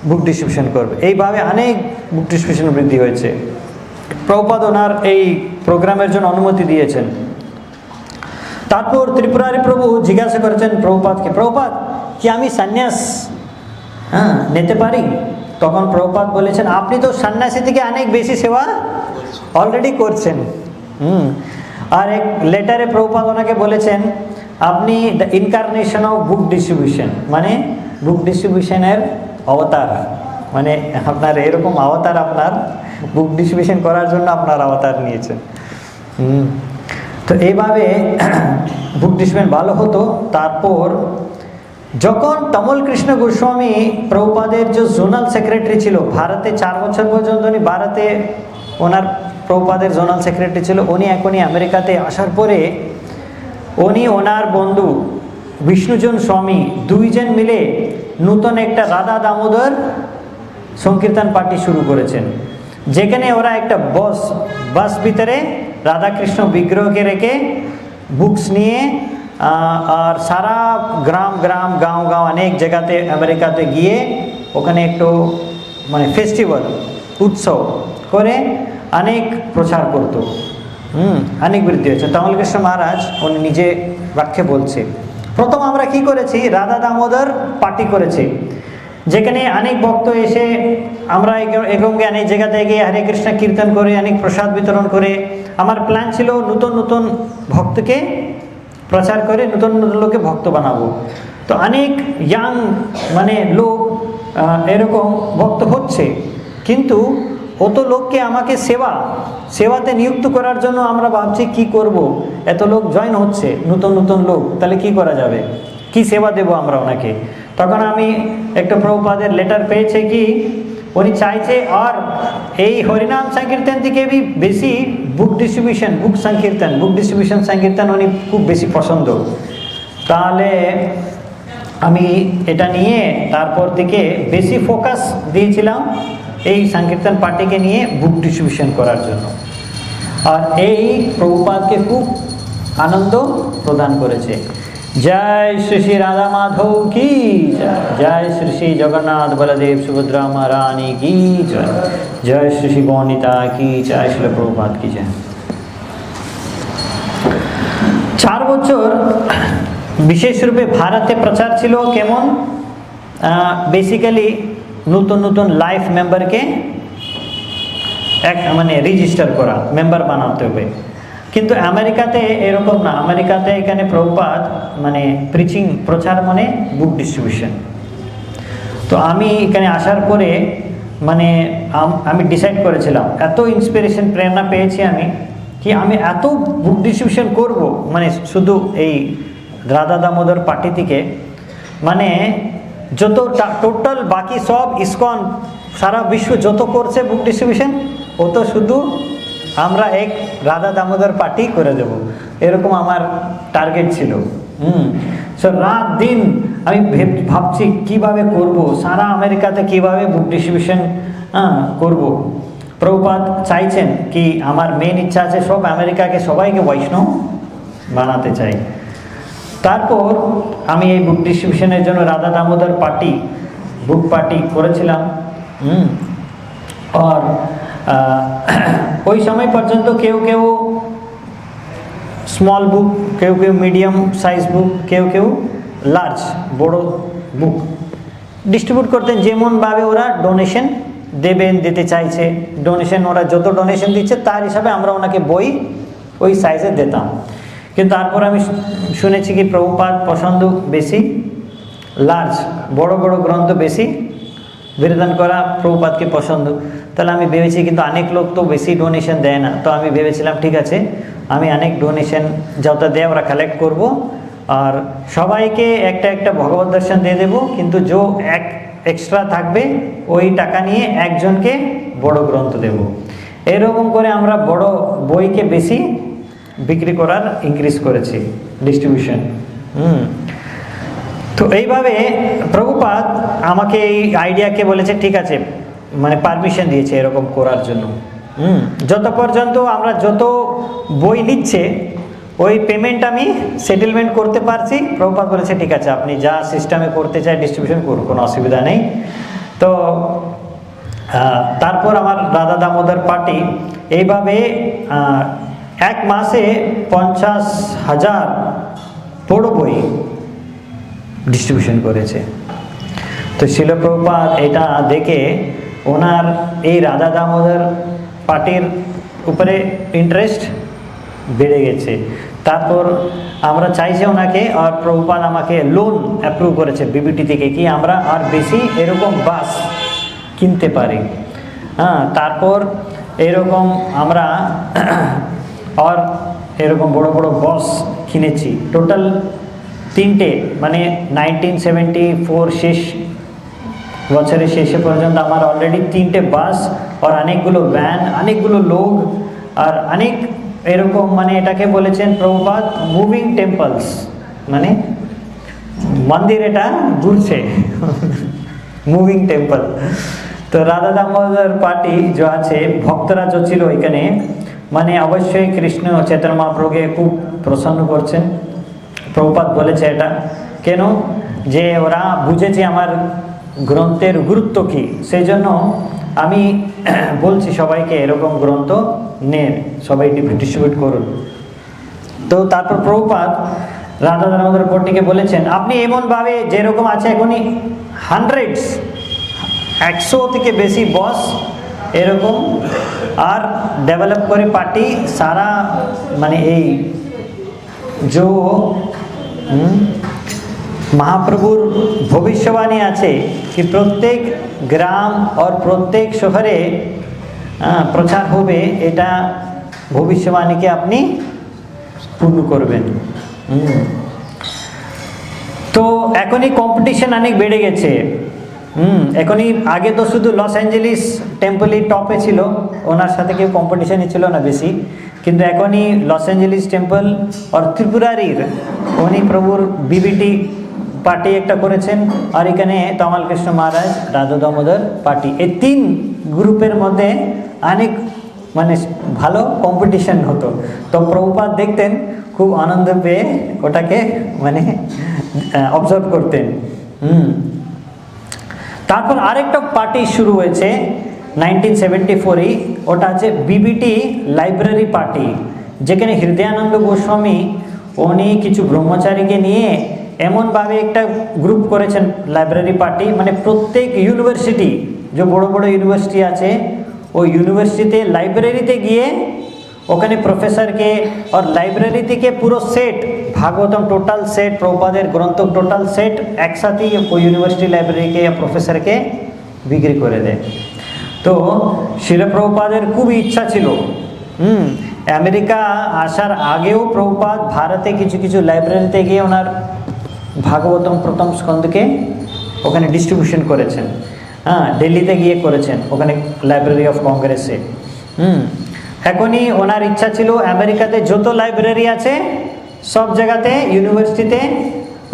বুক ডিস্ট্রিবিউশন করবে। এইভাবে অনেক বুক ডিস্ট্রিবিউশন বৃদ্ধি হয়েছে। প্রভুপাদ ওনার এই প্রোগ্রামের জন্য অনুমতি দিয়েছেন। তারপর ত্রিপুরারি প্রভু জিজ্ঞাসা করেছেন প্রভুপাদকে, প্রভুপাদ কি আমি সন্ন্যাস নিতে পারি? তখন প্রভুপাদ বলেছেন, আপনি তো সন্ন্যাসী থেকে অনেক বেশি সেবা অলরেডি করছেন। আর এক লেটারে প্রভুপাদ ওনাকে বলেছেন, আপনি the incarnation of book distribution, মানে বুক ডিস্ট্রিবিউশনের অবতার, মানে আপনার এরকম অবতার, আপনার বুক ডিস্ট্রিবিউশন করার জন্য আপনার অবতার নিয়েছেন। তো এইভাবে বুক ডিস্ট্রিবিউশন ভালো হতো। তারপর যখন তমল কৃষ্ণ গোস্বামী প্রভুপাদের যে জোনাল সেক্রেটারি ছিল ভারতে, 4 বছর পর্যন্ত উনি ভারতে ওনার প্রভুপাদের জোনাল সেক্রেটারি ছিল, উনি এখনই আমেরিকাতে আসার পরে উনি ওনার বন্ধু বিষ্ণুজন স্বামী দুইজন মিলে নতুন একটা রাধা দামোদর সংকীর্তন পার্টি শুরু করেছেন, যেখানে ওরা একটা বাস ভিতরে রাধাকৃষ্ণ বিগ্রহকে রেখে বুকস নিয়ে আর সারা গ্রাম গ্রাম গাঁও গাঁও অনেক জায়গাতে আমেরিকাতে গিয়ে ওখানে একটু মানে ফেস্টিভ্যাল উৎসব করে অনেক প্রচার করতো। অনেক বৃদ্ধি হয়েছে। তমলকৃষ্ণ মহারাজ উনি নিজে বাক্যে বলছে, প্রথম আমরা কি করেছি, রাধা দামোদর পার্টি করেছি, যেখানে অনেক ভক্ত এসে আমরা এরকম অনেক জায়গাতে গিয়ে হরে কৃষ্ণ কীর্তন করে অনেক প্রসাদ বিতরণ করে, আমার প্ল্যান ছিল নতুন নতুন ভক্তকে প্রচার করে নতুন নতুন লোকে ভক্ত বানাবো। তো অনেক ইয়াং মানে লোক এরকম ভক্ত হচ্ছে, কিন্তু অত লোককে আমাকে সেবাতে নিযুক্ত করার জন্য আমরা ভাবছি কি করব, এত লোক জয়েন হচ্ছে, নতুন নতুন লোক, তাহলে কি করা যাবে, কি সেবা দেব আমরা ওনাকে। তখন আমি একটা প্রভুপাদের লেটার পেয়েছে কি উনি চাইছে আর এই হরিনাম সংকীর্তন থেকে বেশি বুক ডিস্ট্রিবিউশন সংকীর্তন উনি খুব বেশি পছন্দ। তাহলে আমি এটা নিয়ে তারপর থেকে বেশি ফোকাস দিয়েছিলাম এই সংকীর্তন পার্টিকে নিয়ে বুক ডিস্ট্রিবিউশন করার জন্য। আর এই প্রভুপাদকে খুব আনন্দ প্রদান করেছে। জয় শ্রী শ্রী রাধা মাধব কি জয়, জয় শ্রী শ্রী জগন্নাথ বলদেব সুভদ্রা মহারানী কি জয়, জয় শ্রী শ্রী গৌনিতা কি জয়, শিল প্রভুপাদ কি জয়। 4 বছর বিশেষ রূপে ভারতে প্রচার ছিল কেমন, বেসিক্যালি নতুন নতুন লাইফ মেম্বারকে মানে রেজিস্টার করা, মেম্বার বানাতে হবে। কিন্তু আমেরিকাতে এরকম না, আমেরিকাতে এখানে প্রভুপাদ মানে প্রিচিং, প্রচার মানে বুক ডিস্ট্রিবিউশন। তো আমি এখানে আসার পরে মানে আমি ডিসাইড করেছিলাম, এত ইন্সপিরেশন প্রেরণা পেয়েছি আমি কি আমি এত বুক ডিস্ট্রিবিউশন করব, মানে শুধু এই রাধা দামোদর পার্টি থেকে, মানে যত টোটাল বাকি সব ইসকন সারা বিশ্ব যত করছে বুক ডিস্ট্রিবিউশন, ও তো শুধু আমরা এক রাধা দামোদর পার্টি করে দেব, এরকম আমার টার্গেট ছিল। সো রাত দিন আমি ভাবছি কিভাবে করব, সারা আমেরিকাতে কিভাবে বুক ডিস্ট্রিবিউশন করব। প্রভুপাদ চাইছেন কি আমার মেন ইচ্ছা আছে সব আমেরিকাকে সবাইকে বৈষ্ণব বানাতে চাই। তারপর আমি এই বুক ডিস্ট্রিবিউশনের জন্য রাধা দামোদর পার্টি, বুক পার্টি করেছিলাম। আর ওই সময় পর্যন্ত কেউ কেউ স্মল বুক, কেউ কেউ মিডিয়াম সাইজ বুক, কেউ লার্জ বড় বুক ডিস্ট্রিবিউট করতেন, যেমনভাবে ওরা ডোনেশন দিতে চাইছে। ডোনেশন ওরা যত ডোনেশন দিচ্ছে তার হিসাবে আমরা ওনাকে বই ওই সাইজে দিতাম। কিন্তু তারপর আমি শুনেছি কি প্রভুপাদ পছন্দ বেশি লার্জ, বড় বড় গ্রন্থ বেশি বিতরণ করা প্রভুপাদকে পছন্দ। তাহলে আমি ভেবেছি, কিন্তু অনেক লোক তো বেশি ডোনেশন দেয় না, তো আমি ভেবেছিলাম ঠিক আছে আমি অনেক ডোনেশন যত দেয় ওরা কালেক্ট করব, আর সবাইকে একটা একটা ভগবত দর্শন দিয়ে দেবো, কিন্তু যে এক্সট্রা থাকবে ওই টাকা নিয়ে একজনকে বড় গ্রন্থ দেব। এরকম করে আমরা বড় বইকে বেশি বিক্রি করার ইনক্রিজ করেছি ডিস্ট্রিবিউশন। তো এইভাবে প্রভুপাদ আমাকে এই আইডিয়াকে বলেছে ঠিক আছে, মানে পারমিশন দিয়েছে এরকম করার জন্য। যত পর্যন্ত আমরা যত বই নিচ্ছে ওই পেমেন্ট আমি সেটেলমেন্ট করতে পারছি, প্রভুপাদ বলেছে ঠিক আছে আপনি যা সিস্টেমে করতে চাই ডিস্ট্রিবিউশন করুন, কোনো অসুবিধা নেই। তো তারপর আমার রাধা দামোদর পার্টি এইভাবে 1 মাসে 50,000 বড় বই ডিস্ট্রিবিউশন করেছে। তো শিল প্রভুপাদ এটা দেখে ওনার এই রাধা দামোদর পার্টির উপরে ইন্টারেস্ট বেড়ে গেছে। তারপর আমরা চাইছি ওনাকে, আর প্রভুপাদ আমাকে লোন অ্যাপ্রুভ করেছে বিবিটি থেকে কি আমরা আর বেশি এরকম বাস কিনতে পারি। তারপর এরকম আমরা আর এরকম বড় বড় বাস কিনেছি, টোটাল 3টে, মানে 1974 শেষ বছরের শেষে পর্যন্ত আমার অলরেডি 3টে বাস আর অনেকগুলো ভ্যান, অনেকগুলো লোক, আর অনেক এরকম, মানে এটাকে বলেছেন প্রভুপাদ মুভিং টেম্পলস, মানে মন্দির এটা ঘুরছে মুভিং টেম্পল। তো রাধা দামোদর পার্টি যে আছে ভক্তরা যে ছিল এখানে, মানে অবশ্যই কৃষ্ণ চৈতন্য মহাপ্রভুকে খুব প্রসন্ন করছেন। প্রভুপাদ বলেছে এটা কেন, যে ওরা বুঝেছে আমার গ্রন্থের গুরুত্ব কী, সেই জন্য আমি বলছি সবাইকে এরকম গ্রন্থ নেন, সবাই ডিস্ট্রিবিউট করুন। তো তারপর প্রভুপাদ রাধা দামোদর পার্টিকে বলেছেন আপনি এমনভাবে যেরকম আছে এখনই 100 থেকে বেশি বস এরকম আর ডেভেলপ করে পার্টি সারা, মানে এই जो महाप्रभुर भविष्यवाणी আছে कि प्रत्येक ग्राम और प्रत्येक शहरे प्रचार হবে, এটা ভবিষ্যবাণীকে আপনি পূর্ণ করবেন। তো এখনই কম্পিটিশন অনেক বেড়ে গেছে। এখনই আগে তো শুধু লস অ্যাঞ্জেলিস টেম্পলই টপে ছিল, ওনার সাথে কেউ কম্পিটিশনই ছিল না বেশি, কিন্তু এখনই লস অ্যাঞ্জেলিস টেম্পল আর ত্রিপুরারির উনি প্রভুর বিবিটি পার্টি একটা করেছেন, আর এখানে তমাল কৃষ্ণ মহারাজ রাধা দামোদর পার্টি, এই তিন গ্রুপের মধ্যে অনেক মানে ভালো কম্পিটিশন হতো। তো প্রভুপাদ দেখতেন, খুব আনন্দ পেয়ে ওটাকে মানে অবজার্ভ করতেন। তারপর আরেকটা পার্টি শুরু হয়েছে 1974-এই, ওটা আছে বিবিটি লাইব্রেরি পার্টি, যেখানে হৃদয়ানন্দ গোস্বামী উনি কিছু ব্রহ্মচারীকে নিয়ে এমনভাবে একটা গ্রুপ করেছেন লাইব্রেরি পার্টি, মানে প্রত্যেক ইউনিভার্সিটি, যে বড় বড় ইউনিভার্সিটি আছে ওই ইউনিভার্সিটিতে লাইব্রেরিতে গিয়ে ওখানে প্রফেসরকে আর লাইব্রেরি থেকে পুরো সেট ভাগবতম টোটাল সেট, প্রভুপাদের গ্রন্থ টোটাল সেট একসাথে ওই ইউনিভার্সিটি লাইব্রেরিকে প্রফেসরকে বিক্রি করে দেয়। তো শিল প্রভুপাদের খুবই ইচ্ছা ছিল আমেরিকা আসার আগেও প্রভুপাদ ভারতে কিছু কিছু লাইব্রেরিতে গিয়ে ওনার ভাগবতম প্রথম স্কন্ধকে ওখানে ডিস্ট্রিবিউশন করেছেন। দিল্লিতে গিয়ে করেছেন ওখানে লাইব্রেরি অফ কংগ্রেসে। এখনই ওনার ইচ্ছা ছিল আমেরিকাতে যত লাইব্রেরি আছে সব জায়গাতে ইউনিভার্সিটিতে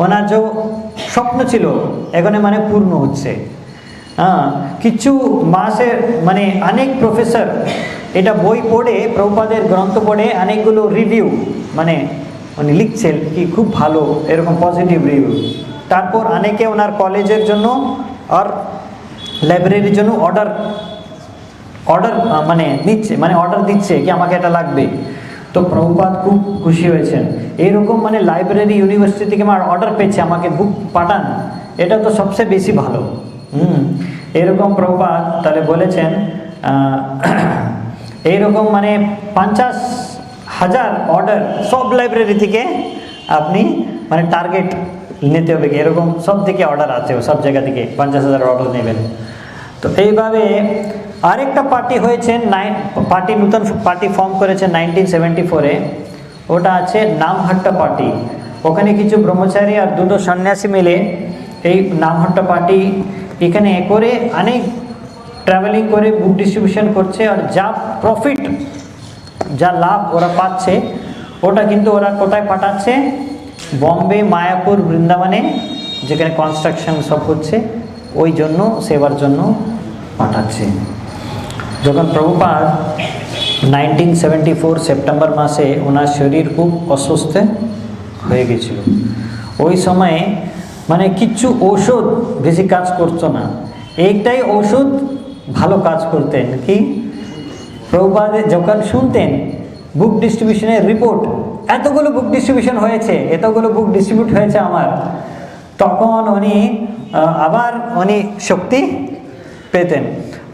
ওনার যে স্বপ্ন ছিল এখানে মানে পূর্ণ হচ্ছে। কিছু মাসে মানে অনেক প্রফেসর এটা বই পড়ে, প্রভুপাদের গ্রন্থ পড়ে অনেকগুলো রিভিউ মানে উনি লিখছেন কি খুব ভালো, এরকম পজিটিভ রিভিউ। তারপর অনেকে ওনার কলেজের জন্য আর লাইব্রেরির জন্য অর্ডার মানে দিচ্ছে, মানে অর্ডার দিচ্ছে কি আমাকে এটা লাগবে। তো প্রভুপাদ খুব খুশি হয়েছেন, এইরকম মানে লাইব্রেরি ইউনিভার্সিটি থেকে আমার অর্ডার পেয়েছে, আমাকে বুক পাঠান, এটা তো সবচেয়ে বেশি ভালো। এরকম প্রভুপাদ তাহলে বলেছেন এইরকম মানে 50,000 অর্ডার সব লাইব্রেরি থেকে আপনি মানে টার্গেট নিতে হবে, এরকম সব থেকে অর্ডার আছে, সব জায়গা থেকে 50,000 অর্ডার নেবেন। তো এইভাবে আরেকটা পার্টি হয়েছে, পার্টি নতুন পার্টি ফর্ম করেছে 1974-এ, ওটা আছে নামহাট্টা পার্টি। ওখানে কিছু ব্রহ্মচারী আর দুটো সন্ন্যাসী মিলে এই নামহাট্টা পার্টি এখানে করে অনেক ট্রাভেলিং করে বুক ডিস্ট্রিবিউশন করছে, আর যা প্রফিট যা লাভ ওরা পাচ্ছে ওটা কিন্তু ওরা কোথায় পাঠাচ্ছে, বম্বে, মায়াপুর, বৃন্দাবনে যেখানে কনস্ট্রাকশন সব হচ্ছে ওই জন্য সেবার জন্য পাঠাচ্ছে। যখন প্রভুপাদ 1974 সেপ্টেম্বর মাসে ওনার শরীর খুব অসুস্থ হয়ে গেছিল, ওই সময়ে মানে কিছু ঔষধ বেশি কাজ করতো না, একটাই ওষুধ ভালো কাজ করতেন কি, প্রভুপাদ যখন শুনতেন বুক ডিস্ট্রিবিউশনের রিপোর্ট, এতগুলো বুক ডিস্ট্রিবিউশন হয়েছে, এতগুলো বুক ডিস্ট্রিবিউট হয়েছে আমার, তখন উনি আবার উনি শক্তি পেতেন।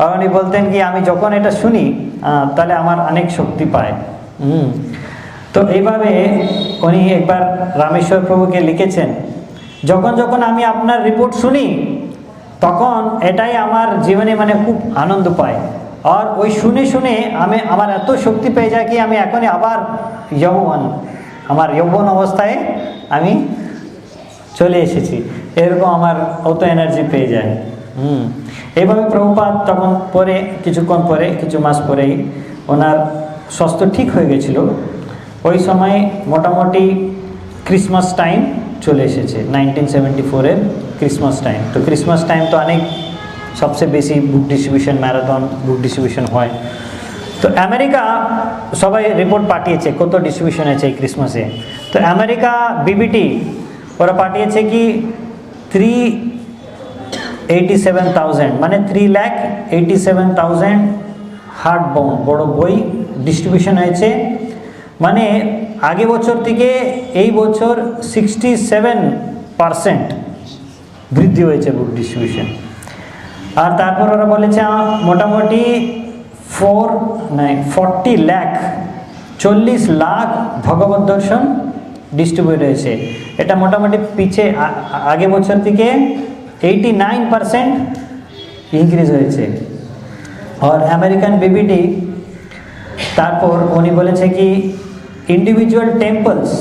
আর উনি বলতেন কি আমি যখন এটা শুনি তাহলে আমার অনেক শক্তি পায়। তো এইভাবে উনি একবার রামেশ্বর প্রভুকে লিখেছেন, যখন যখন আমি আপনার রিপোর্ট শুনি তখন এটাই আমার জীবনে মানে খুব আনন্দ পায়, আর ওই শুনে শুনে আমার এত শক্তি পেয়ে যায় কি আমি এখনই আবার আমার যৌবন অবস্থায় আমি চলে এসেছি, এরকম আমার অত এনার্জি পেয়ে যায়। এইভাবে প্রভুপাদ তখন পরে কিছুক্ষণ পরে কিছু মাস পরেই ওনার স্বাস্থ্য ঠিক হয়ে গেছিল। ওই সময় মোটামুটি ক্রিসমাস টাইম চলে এসেছে, 1974-এর ক্রিসমাস টাইম। তো ক্রিসমাস টাইম তো অনেক সবচেয়ে বেশি বুক ডিস্ট্রিবিউশন, ম্যারাথন বুক ডিস্ট্রিবিউশন হয়। তো আমেরিকা সবাই রিপোর্ট পাঠিয়েছে কত ডিস্ট্রিবিউশন আছে এই ক্রিসমাসে। তো আমেরিকা বিবিটি ওরা পাঠিয়েছে কি 387,000 মানে 3,87,000 হার্ড বাউন্ড বড় বই ডিস্ট্রিবিউশন হয়েছে। মানে আগে বছর থেকে এই বছর 67% বৃদ্ধি হয়েছে বুক ডিস্ট্রিবিউশন। আর তারপর ওরা বলেছে মোটামুটি 40 লাখ ভগবত দর্শন ডিস্ট্রিবিউট হয়েছে। এটা মোটামুটি পিছে আগে বছর থেকে 89% ইনক্রিজ হয়েছে। আর আমেরিকান বিবিটি তারপর উনি বলেছে কি ইন্ডিভিজুয়াল টেম্পলস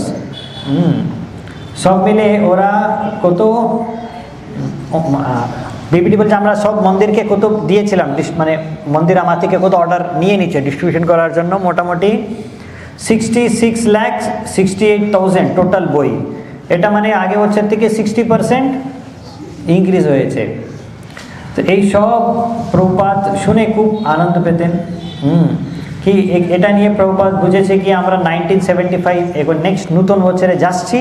সব মিলে ওরা কত বিবিটি বলছে আমরা সব মন্দিরকে কত দিয়েছিলাম, মানে মন্দির আমার থেকে কত অর্ডার নিয়ে নিচ্ছে ডিস্ট্রিবিউশন করার জন্য, মোটামুটি 66,68,000 টোটাল বই। এটা মানে আগে বছর থেকে 60% ইনক্রিজ হয়েছে। তো এই সব প্রভুপাদ শুনে খুব আনন্দ পেতেন। কি এটা নিয়ে প্রভুপাদ বুঝেছে কি আমরা 1975 এবার নেক্সট নতুন বছরে যাচ্ছি,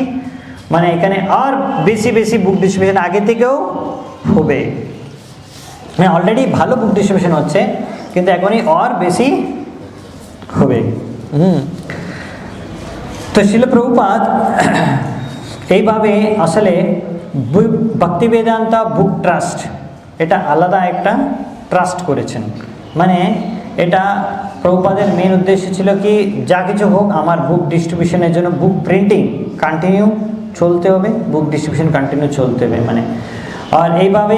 মানে এখানে আর বেশি বেশি বুক ডিস্ট্রিবিউশন আগে থেকেও হবে। মানে অলরেডি ভালো বুক ডিস্ট্রিবিউশন হচ্ছে, কিন্তু এখনই আর বেশি হবে। তো শিল প্রভুপাদ এইভাবে আসলে ভক্তি বেদান্তা বুক ট্রাস্ট এটা আলাদা একটা ট্রাস্ট করেছেন। মানে এটা প্রভুপাদের মেন উদ্দেশ্য ছিল কি যা কিছু হোক আমার বুক ডিস্ট্রিবিউশনের জন্য বুক প্রিন্টিং কন্টিনিউ চলতে হবে, বুক ডিস্ট্রিবিউশন কন্টিনিউ চলতে হবে মানে। আর এইভাবে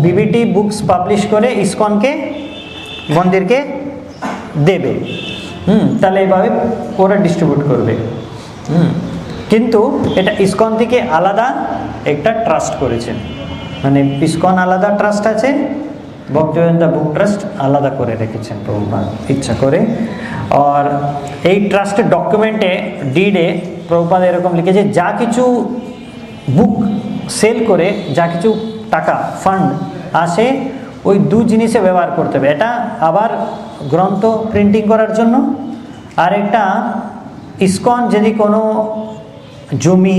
বিবিটি বুকস পাবলিশ করে ইসকনকে মন্দিরকে দেবে। তাহলে এইভাবে ওরা ডিস্ট্রিবিউট করবে। কিন্তু এটা ইসকন থেকে আলাদা একটা ট্রাস্ট করেছেন, মানে ইসকন আলাদা ট্রাস্ট আছে, ভক্তিবেদান্তা বুক ট্রাস্ট আলাদা করে রেখেছেন প্রভুপাদ ইচ্ছা করে। আর এই ট্রাস্টের ডকুমেন্টে ডিডে প্রভুপাদ এরকম লিখেছে যা কিছু বুক সেল করে যা কিছু টাকা ফান্ড আসে ওই দু জিনিসে ব্যবহার করতে হবে। এটা আবার গ্রন্থ প্রিন্টিং করার জন্য, আর একটা ইসকন যদি কোনো জমি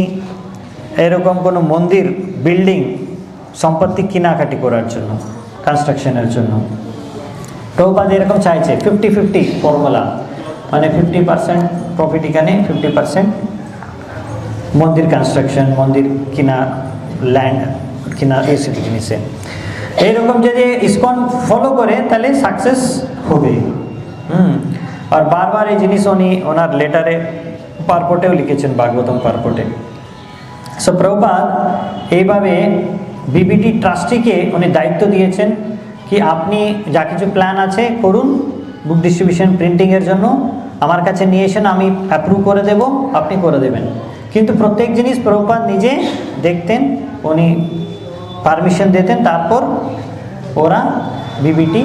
এরকম কোনো মন্দির বিল্ডিং সম্পত্তি কেনাকাটি করার জন্য, কনস্ট্রাকশনের জন্য। প্রভুপাদ এরকম চাইছে 50-50 ফর্মুলা, মানে 50% প্রফিট এখানে, 50% মন্দির কনস্ট্রাকশন, মন্দির কিনা, ল্যান্ড কিনা, এইসব জিনিসে। এইরকম যদি ইসকন ফলো করে তাহলে সাকসেস হবে। আর বারবার এই জিনিস উনি ওনার লেটারে পারপোর্টেও লিখেছেন, ভাগবতম পারপোর্টে। সো প্রভুপাদ এইভাবে বিবিটি ট্রাস্টিকে উনি দায়িত্ব দিয়েছেন কি আপনি যা কিছু প্ল্যান আছে করুন বুক ডিস্ট্রিবিউশন প্রিন্টিংয়ের জন্য, আমার কাছে নিয়ে এসেন, আমি অ্যাপ্রুভ করে দেব, আপনি করে দেবেন। কিন্তু প্রত্যেক জিনিস প্রভুপাদ নিজে দেখতেন, উনি পারমিশন দিতেন, তারপর ওরা বিবিটি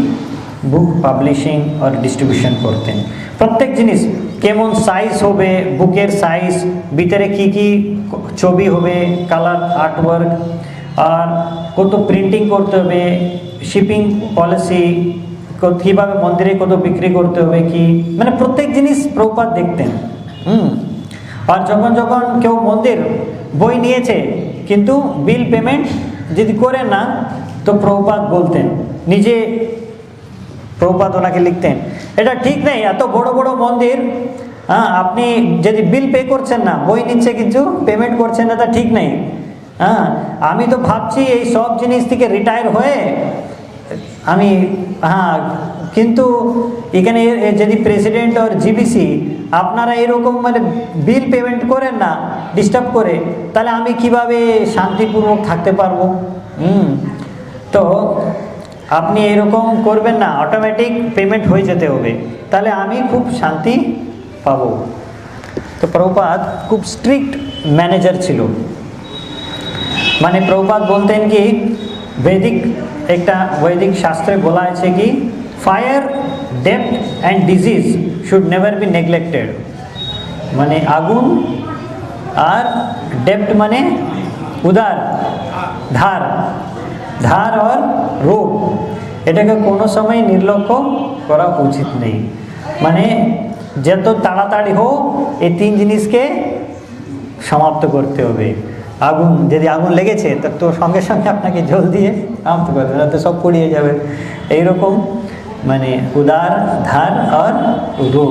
বুক পাবলিশিং আর ডিস্ট্রিবিউশন করতেন। প্রত্যেক জিনিস কেমন সাইজ হবে, বুকের সাইজ, ভিতরে কি কি ছবি হবে, কালার আর্টওয়ার্ক, আর কত প্রিন্টিং করতে হবে, শিপিং পলিসি, কীভাবে মন্দিরে কত বিক্রি করতে হবে কি, মানে প্রত্যেক জিনিস প্রভুপাদ দেখতেন। আর যখন যখন কেউ মন্দির বই নিয়েছে কিন্তু বিল পেমেন্ট যদি করে না, তো প্রভুপাদ বলতেন, নিজে প্রভুপাদ ওনাকে লিখতেন এটা ঠিক নেই, এত বড় বড় মন্দির, আপনি যদি বিল পে করছেন না, বই নিচ্ছে কিন্তু পেমেন্ট করছেন না, তা ঠিক নেই। আমি তো ভাবছি এই সব জিনিস থেকে রিটায়ার হয়ে আমি কিন্তু এখানে যদি প্রেসিডেন্ট আর জিবিসি আপনারা এরকম মানে বিল পেমেন্ট করেন না ডিস্টার্ব করে, তাহলে আমি কিভাবে শান্তিপূর্বক থাকতে পারবো? তো আপনি এরকম করবেন না, অটোমেটিক পেমেন্ট হয়ে যেতে হবে, তাহলে আমি খুব শান্তি পাবো। তো প্রভুপাদ খুব স্ট্রিক্ট ম্যানেজার ছিল। মানে প্রভুপাদ বলতেন কি বৈদিক শাস্ত্রে বলা আছে কি fire, depth and disease should never be neglected. মানে আগুন আর ডেপ্থ মানে উদার, ধার আর রোগ, এটাকে কোনো সময় নির্লক্ষ্য করা উচিত নেই। মানে যত তাড়াতাড়ি হোক এই তিন জিনিসকে সমাপ্ত করতে হবে। যদি আগুন লেগেছে তো সঙ্গে সঙ্গে আপনাকে জল দিয়ে সমাপ্ত করবে, না তো সব পুড়িয়ে যাবে। এইরকম মানে উদার, ধার আর রোগ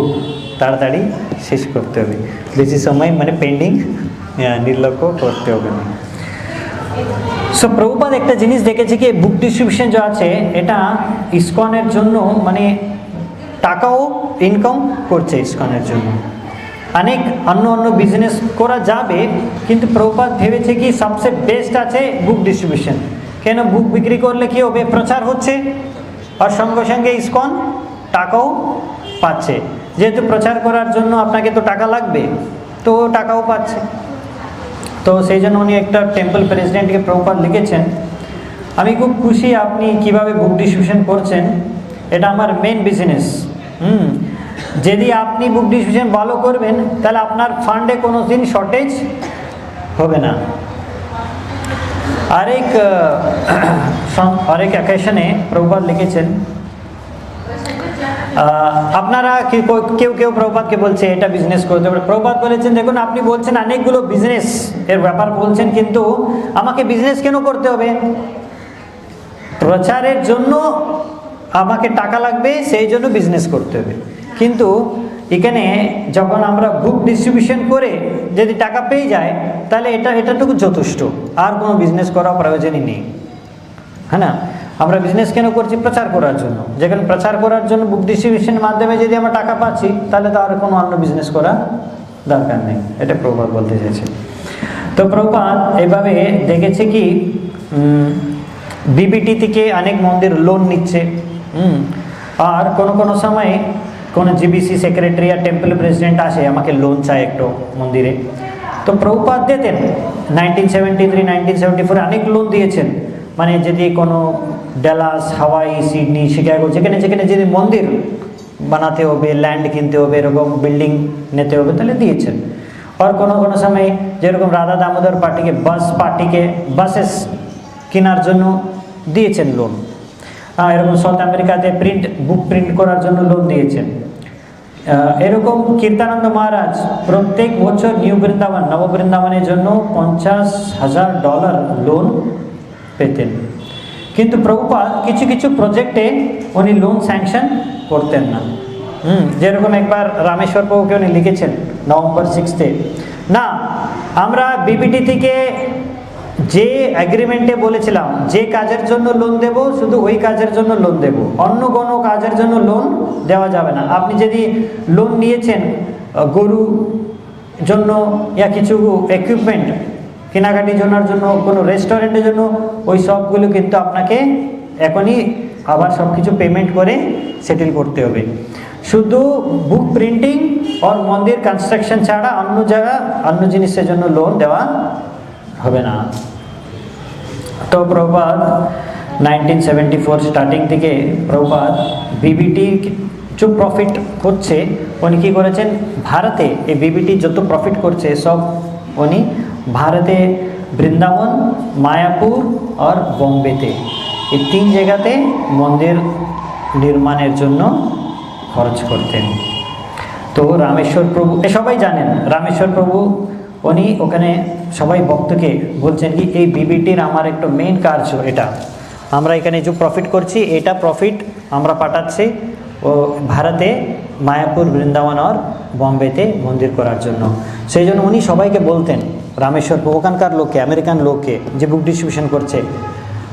তাড়াতাড়ি শেষ করতে হবে, বেশি সময় মানে পেন্ডিং নির্লক্ষ্য করতে হবে না। সো প্রভুপাদ একটা জিনিস দেখেছে কি বুক ডিস্ট্রিবিউশন যা আছে এটা ইসকনের জন্য মানে টাকাও ইনকাম করছে ইসকনের জন্য। অনেক অন্য অন্য বিজনেস করা যাবে, কিন্তু প্রভুপাদ ভেবেছে কি সবচেয়ে বেস্ট আছে বুক ডিস্ট্রিবিউশন। কেন? বুক বিক্রি করলে কি হবে, প্রচার হচ্ছে, আর সঙ্গে সঙ্গে ইসকন টাকাও পাচ্ছে। যেহেতু প্রচার করার জন্য আপনাকে তো টাকা লাগবে, তো টাকাও পাচ্ছে। তো সেই জন্য উনি একটা টেম্পল প্রেসিডেন্টকে প্রভুপাদ লিখেছেন, আমি খুব খুশি আপনি কিভাবে বুক ডিস্ট্রিবিউশন করছেন, এটা আমার মেন বিজনেস। যদি আপনি বুক ডিস্ট্রিবিউশন ভালো করবেন তাহলে আপনার ফান্ডে কোনো দিন শর্টেজ হবে না। আরেক অকেশনে প্রভুপাদ লিখেছেন, আপনারা কেউ কেউ প্রভুপাদকে বলছে এটা বিজনেস করতে হবে। প্রভুপাদ বলেছেন, দেখুন আপনি বলছেন অনেকগুলো বিজনেস এর ব্যাপার বলছেন, কিন্তু আমাকে বিজনেস কেন করতে হবে? প্রচারের জন্য আমাকে টাকা লাগবে, সেই জন্য বিজনেস করতে হবে। কিন্তু এখানে যখন আমরা বুক ডিস্ট্রিবিউশন করে যদি টাকা পেয়ে যায়, তাহলে এটাটুকু যথেষ্ট, আর কোনো বিজনেস করা প্রয়োজনই নেই, হ্যাঁ না? আমরা বিজনেস কেন করছি? প্রচার করার জন্য। যেখানে প্রচার করার জন্য বুক ডিস্ট্রিবিউশনের মাধ্যমে যদি আমরা টাকা পাচ্ছি, তাহলে তো আর কোনো অন্য বিজনেস করা দরকার নেই। এটা প্রভুপাদ বলতে চাইছে। তো প্রভুপাদ এভাবে দেখেছে কি বিবিটি থেকে অনেক মন্দির লোন নিচ্ছে, আর কোনো সময় কোনো জিবিসি সেক্রেটারি আর টেম্পল প্রেসিডেন্ট আসে, আমাকে লোন চায় একটু মন্দিরে, তো প্রভুপাদ দিতেন। 1973, 1974 অনেক লোন দিয়েছেন। মানে যদি কোনো ডালাস, হাওয়াই, সিডনি, শিকাগো, যেখানে যেখানে যদি মন্দির বানাতে হবে, ল্যান্ড কিনতে হবে, এরকম বিল্ডিং নিতে হবে, তাহলে দিয়েছেন। আর কোনো সময় যেরকম রাধা দামোদর পার্টিকে বাসেস কেনার জন্য দিয়েছেন লোন। এরকম সাউথ আমেরিকাতে বুক প্রিন্ট করার জন্য লোন দিয়েছেন। এরকম কীর্তানন্দ মহারাজ প্রত্যেক বছর নিউ বৃন্দাবন, নববৃন্দাবনের জন্য $50,000 লোন পেতেন। কিন্তু প্রভুপাদ কিছু কিছু প্রজেক্টে উনি লোন স্যাংশন করতেন না। যেরকম একবার রামেশ্বর প্রভুকে উনি লিখেছেন November 6, না আমরা বিবিটি থেকে যে এগ্রিমেন্টে বলেছিলাম যে কাজের জন্য লোন দেব, শুধু ওই কাজের জন্য লোন দেব, অন্য কোনো কাজের জন্য লোন দেওয়া যাবে না। আপনি যদি লোন নিয়েছেন গরু জন্য ইয়া কিছু ইকুইপমেন্ট কেনাকাটি জন্য কোনো রেস্টুরেন্টের জন্য, ওই সবগুলো কিন্তু আপনাকে এখনই আবার সব কিছু পেমেন্ট করে সেটেল করতে হবে। শুধু বুক প্রিন্টিং আর মন্দির কনস্ট্রাকশন ছাড়া অন্য জায়গা অন্য জিনিসের জন্য লোন দেওয়া হবে না। তো প্রভুপাদ 1974 স্টার্টিং থেকে প্রভুপাদ বিবিটি যে প্রফিট হচ্ছে উনি কী করেছেন, ভারতে এই বিবিটি যত প্রফিট করছে সব উনি ভারতে বৃন্দাবন, মায়াপুর আর বম্বেতে, এই 3 জায়গাতে মন্দির নির্মাণের জন্য খরচ করতেন। তো রামেশ্বর প্রভু সবাই জানেন, রামেশ্বর প্রভু উনি ওখানে সবাই ভক্তকে বলছেন কি এই বিবিটির আমার একটা মেইন কাজ এটা, আমরা এখানে যে প্রফিট করছি এটা প্রফিট আমরা পাঠাচ্ছি ও ভারতে মায়াপুর, বৃন্দাবন আর বম্বেতে মন্দির করার জন্য। সেই জন্য উনি সবাইকে বলতেন, রামেশ্বর প্রভু ওখানকার লোককে, আমেরিকান লোককে যে বুক ডিস্ট্রিবিউশন করছে,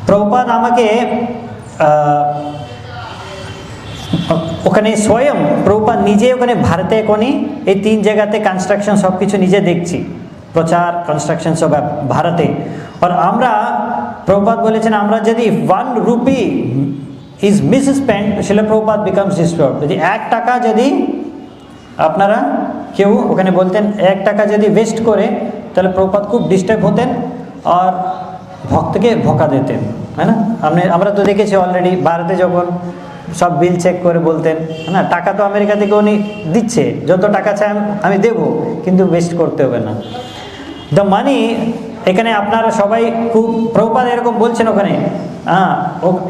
প্রভুপাদ আমাকে ওখানে স্বয়ং প্রভুপাদ নিজে ওখানে ভারতে কোনি এই 3 জায়গাতে কনস্ট্রাকশন সব কিছু নিজে দেখছি, প্রচার কনস্ট্রাকশন সব ভারতে। আর আমরা প্রভুপাদ বলেছেন আমরা যদি 1 rupee is miss spend, Shila Prabhupada becomes disturb. যদি 1 টাকা যদি আপনারা কেউ ওখানে বলতেন 1 টাকা যদি ওয়েস্ট করে, তাহলে প্রভুপাদ খুব ডিস্টার্ব হতেন আর ভক্তকে ধোঁকা দিতেন, হ্যাঁ না? আমরা তো দেখেছি অলরেডি, ভারতে যখন সব বিল চেক করে বলতেন, হ্যাঁ, টাকা তো আমেরিকা থেকে উনি দিচ্ছে, যত টাকা চাই আমি দেবো, কিন্তু ওয়েস্ট করতে হবে না দ্য মানি। এখানে আপনারা সবাই খুব প্রভুপাদ এরকম বলছেন ওখানে,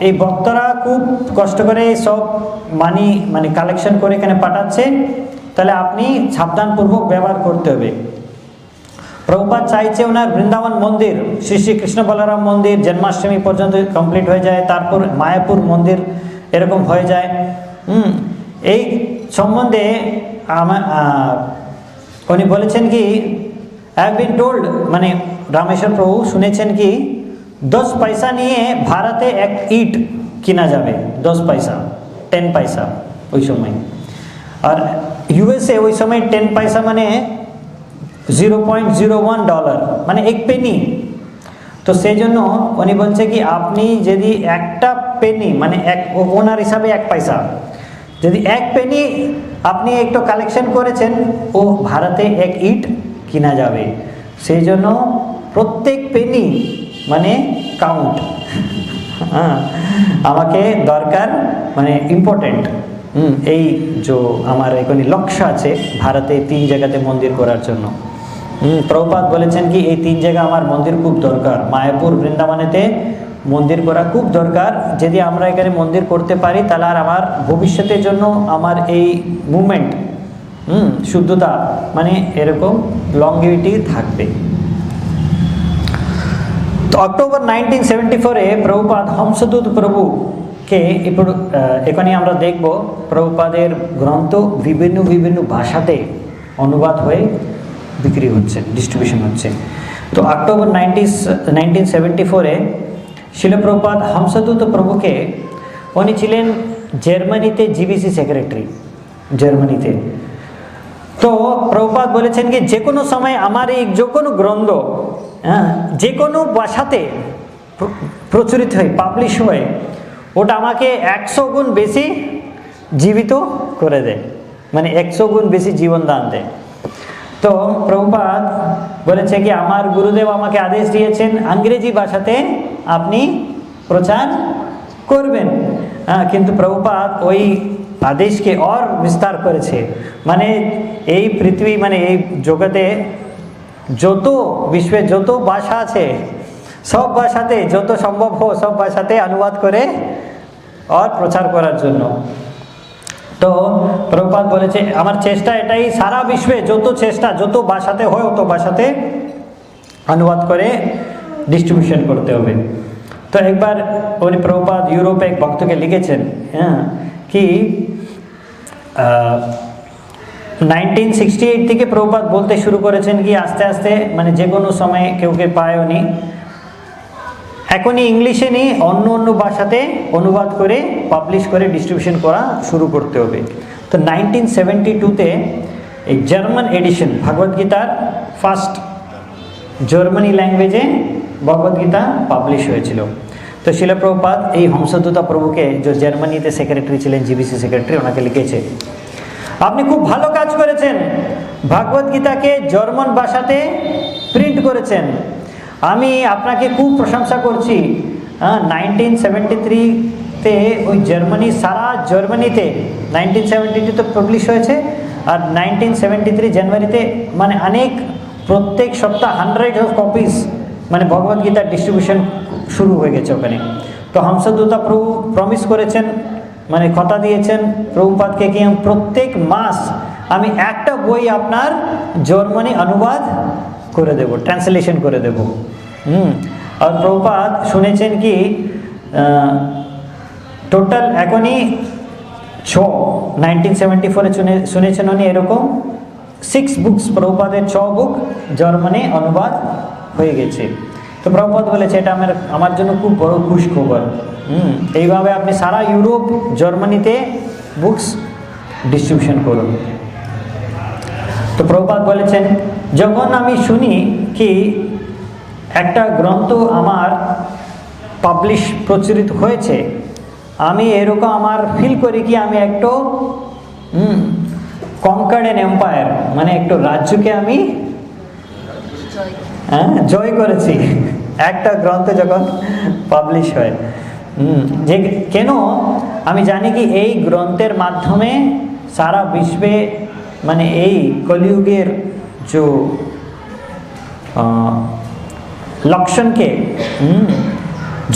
এই ভক্তরা খুব কষ্ট করে সব মানে কালেকশন করে এখানে পাঠাচ্ছে, তাহলে আপনি সাবধানপূর্বক ব্যবহার করতে হবে। প্রভুপাদ চাইছে ওনার বৃন্দাবন মন্দির, শ্রী শ্রী কৃষ্ণ বলরাম মন্দির জন্মাষ্টমী পর্যন্ত কমপ্লিট হয়ে যায়, তারপর মায়াপুর মন্দির এরকম হয়ে যায়। এই সম্বন্ধে উনি বলেছেন কি, আই হ্যাভ বিন টোল্ড, মানে রামেশ্বর প্রভু শুনেছেন কি 10 পয়সা নিয়ে ভারতে এক ইট কিনা যাবে, 10 পয়সা, 10 পয়সা ওই সময়। আর ইউএসএ ওই সময় 10 পয়সা মানে $0.01, মানে 1 পেনি। তো সেই জন্য উনি বলছে কি আপনি যদি একটা পেনি মানে ওনার হিসাবে 1 পয়সা, যদি 1 পেনি আপনি একটু কালেকশন করেছেন, ও ভারতে 1 ইট কিনা যাবে। সেই জন্য প্রত্যেক পেনি মানে কাউন্ট, হ্যাঁ আমাকে দরকার, মানে ইম্পর্টেন্ট। এই যে আমার এখানে লক্ষ্য আছে ভারতে 3 জায়গাতে মন্দির করার জন্য। প্রভুপাদ বলেছেন কি এই 3 জায়গা আমার মন্দির খুব দরকার, মায়াপুর বৃন্দাবনেতে মন্দির করা খুব দরকার। যদি আমরা এখানে মন্দির করতে পারি তাহলে আর আমার ভবিষ্যতের জন্য আমার এই মুভমেন্ট শুদ্ধতা মানে এরকম লংগেভিটি থাকবে। তো অক্টোবর 1974-এ প্রভুপাদ হংসদূত প্রভুকে এখানে আমরা দেখব প্রভুপাদের গ্রন্থ বিভিন্ন বিভিন্ন ভাষাতে অনুবাদ হয়ে বিক্রি হচ্ছে, ডিস্ট্রিবিউশন হচ্ছে। তো অক্টোবর 1974-এ শিল প্রভুপাদ হংসদূত প্রভুকে, উনি ছিলেন জার্মানিতে জিবিসি সেক্রেটারি জার্মানিতে। তো প্রভুপাদ বলেছেন কি যে কোনো সময় আমার এই যে কোনো গ্রন্থ যে কোনো ভাষাতে প্রচলিত হয়, পাবলিশ হয়, ওটা আমাকে 100 গুণ বেশি জীবিত করে দেয়, মানে 100 গুণ বেশি জীবন দান দেয়। তো প্রভুপাদ বলেছে কি আমার গুরুদেব আমাকে আদেশ দিয়েছেন ইংরেজি ভাষাতে আপনি প্রচার করবেন, কিন্তু প্রভুপাদ ওই আদেশকে और বিস্তার করেছে। মানে এই পৃথিবী মানে এই জগতে যত বিশ্বে যত ভাষা আছে সব ভাষাতে যত সম্ভব हो সব ভাষাতে অনুবাদ করে और প্রচার করার জন্য। তো প্রভুপাদ বলেছে আমার চেষ্টা এটাই, সারা বিশ্বে যত চেষ্টা যত ভাষাতে হয় তত ভাষাতে অনুবাদ করে ডিস্ট্রিবিউশন করতে হবে। তো একবার উনি প্রভুপাদ ইউরোপে এক ভক্তকে লিখেছেন কি 1968 থেকে প্রভুপাদ বলতে শুরু করেছেন কি আস্তে আস্তে মানে যে কোনো সময় কেউকে পায় উনি এখনই ইংলিশে নেই অন্য অন্য ভাষাতে অনুবাদ করে পাবলিশ করে ডিস্ট্রিবিউশন করা শুরু করতে হবে। তো 1972-তে এই জার্মান এডিশন ভগবদ্গীতার ফার্স্ট জার্মানি ল্যাঙ্গুয়েজে ভগবদ্গীতা পাবলিশ হয়েছিল। তো শিল প্রভুপাদ এই হংসদূত প্রভুকে যে জার্মানিতে সেক্রেটারি ছিলেন জিবিসি সেক্রেটারি ওনাকে লিখেছে আপনি খুব ভালো কাজ করেছেন, ভগবদ্গীতাকে জার্মান ভাষাতে প্রিন্ট করেছেন, আমি আপনাকে খুব প্রশংসা করছি। 1973-তে ওই জার্মানি সারা জার্মানিতে 1972 তো পাবলিশ হয়েছে আর 1973 জানুয়ারিতে মানে অনেক প্রত্যেক সপ্তাহ 100 কপিস মানে ভগবদ্গীতার ডিস্ট্রিবিউশন শুরু হয়ে গেছে ওখানে। তো হংসদূত প্রভু প্রমিস করেছেন মানে কথা দিয়েছেন প্রভুপাদকে কি প্রত্যেক মাস আমি একটা বই আপনার জার্মানি অনুবাদ করে দেব, ট্রান্সলেশন করে দেব। আর প্রভুপাদ শুনেছেন কি টোটাল এখনই 1974-এ শুনেছেন উনি এরকম 6 বুকস প্রভুপাদের 6 বুক জার্মানি অনুবাদ হয়ে গেছে। তো প্রভুপাদ বলেছে এটা আমার জন্য খুব বড় খুশ খবর। এইভাবে আপনি সারা ইউরোপ জার্মানিতে বুকস ডিস্ট্রিবিউশন করুন। তো প্রভুপাদ বলেছেন যখন আমি শুনি কি একটা গ্রন্থ আমার পাবলিশ প্রচলিত হয়েছে আমি এরকম আমার ফিল করি কি আমি একটু কনকার্ড অ্যান এম্পায়ার মানে একটু রাজ্যকে আমি জয় করেছি একটা গ্রন্থ যখন পাবলিশ হয়। যে কেন আমি জানি কি এই গ্রন্থের মাধ্যমে সারা বিশ্বে মানে এই কলিযুগের যে লক্ষণকে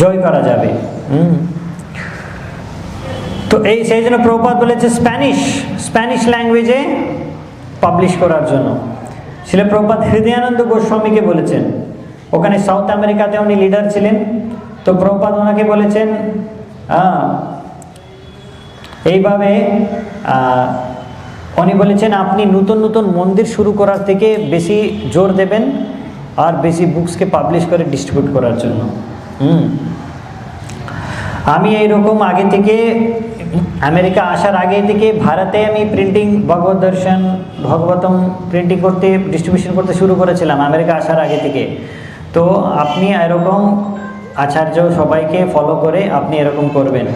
জয় করা যাবে। তো এই সেই জন্য প্রভুপাদ বলেছে স্প্যানিশ ল্যাঙ্গুয়েজে পাবলিশ করার জন্য। শিল প্রভুপাদ হৃদয়ানন্দ গোস্বামীকে বলেছেন, ওখানে সাউথ আমেরিকাতে উনি লিডার ছিলেন। তো প্রভুপাদ ওনাকে বলেছেন এইভাবে উনি বলেছেন আপনি নতুন নতুন মন্দির শুরু করার থেকে বেশি জোর দেবেন আর বেশি বুকসকে পাবলিশ করে ডিস্ট্রিবিউট করার জন্য। আমি এইরকম আগে থেকে আমেরিকা আসার আগে থেকে ভারতে আমি প্রিন্টিং ভগবত দর্শন ভাগবতম প্রিন্টিং করতে ডিস্ট্রিবিউশন করতে শুরু করেছিলাম আমেরিকা আসার আগে থেকে। তো আপনি এরকম আচার্য সবাইকে ফলো করে আপনি এরকম করবেন।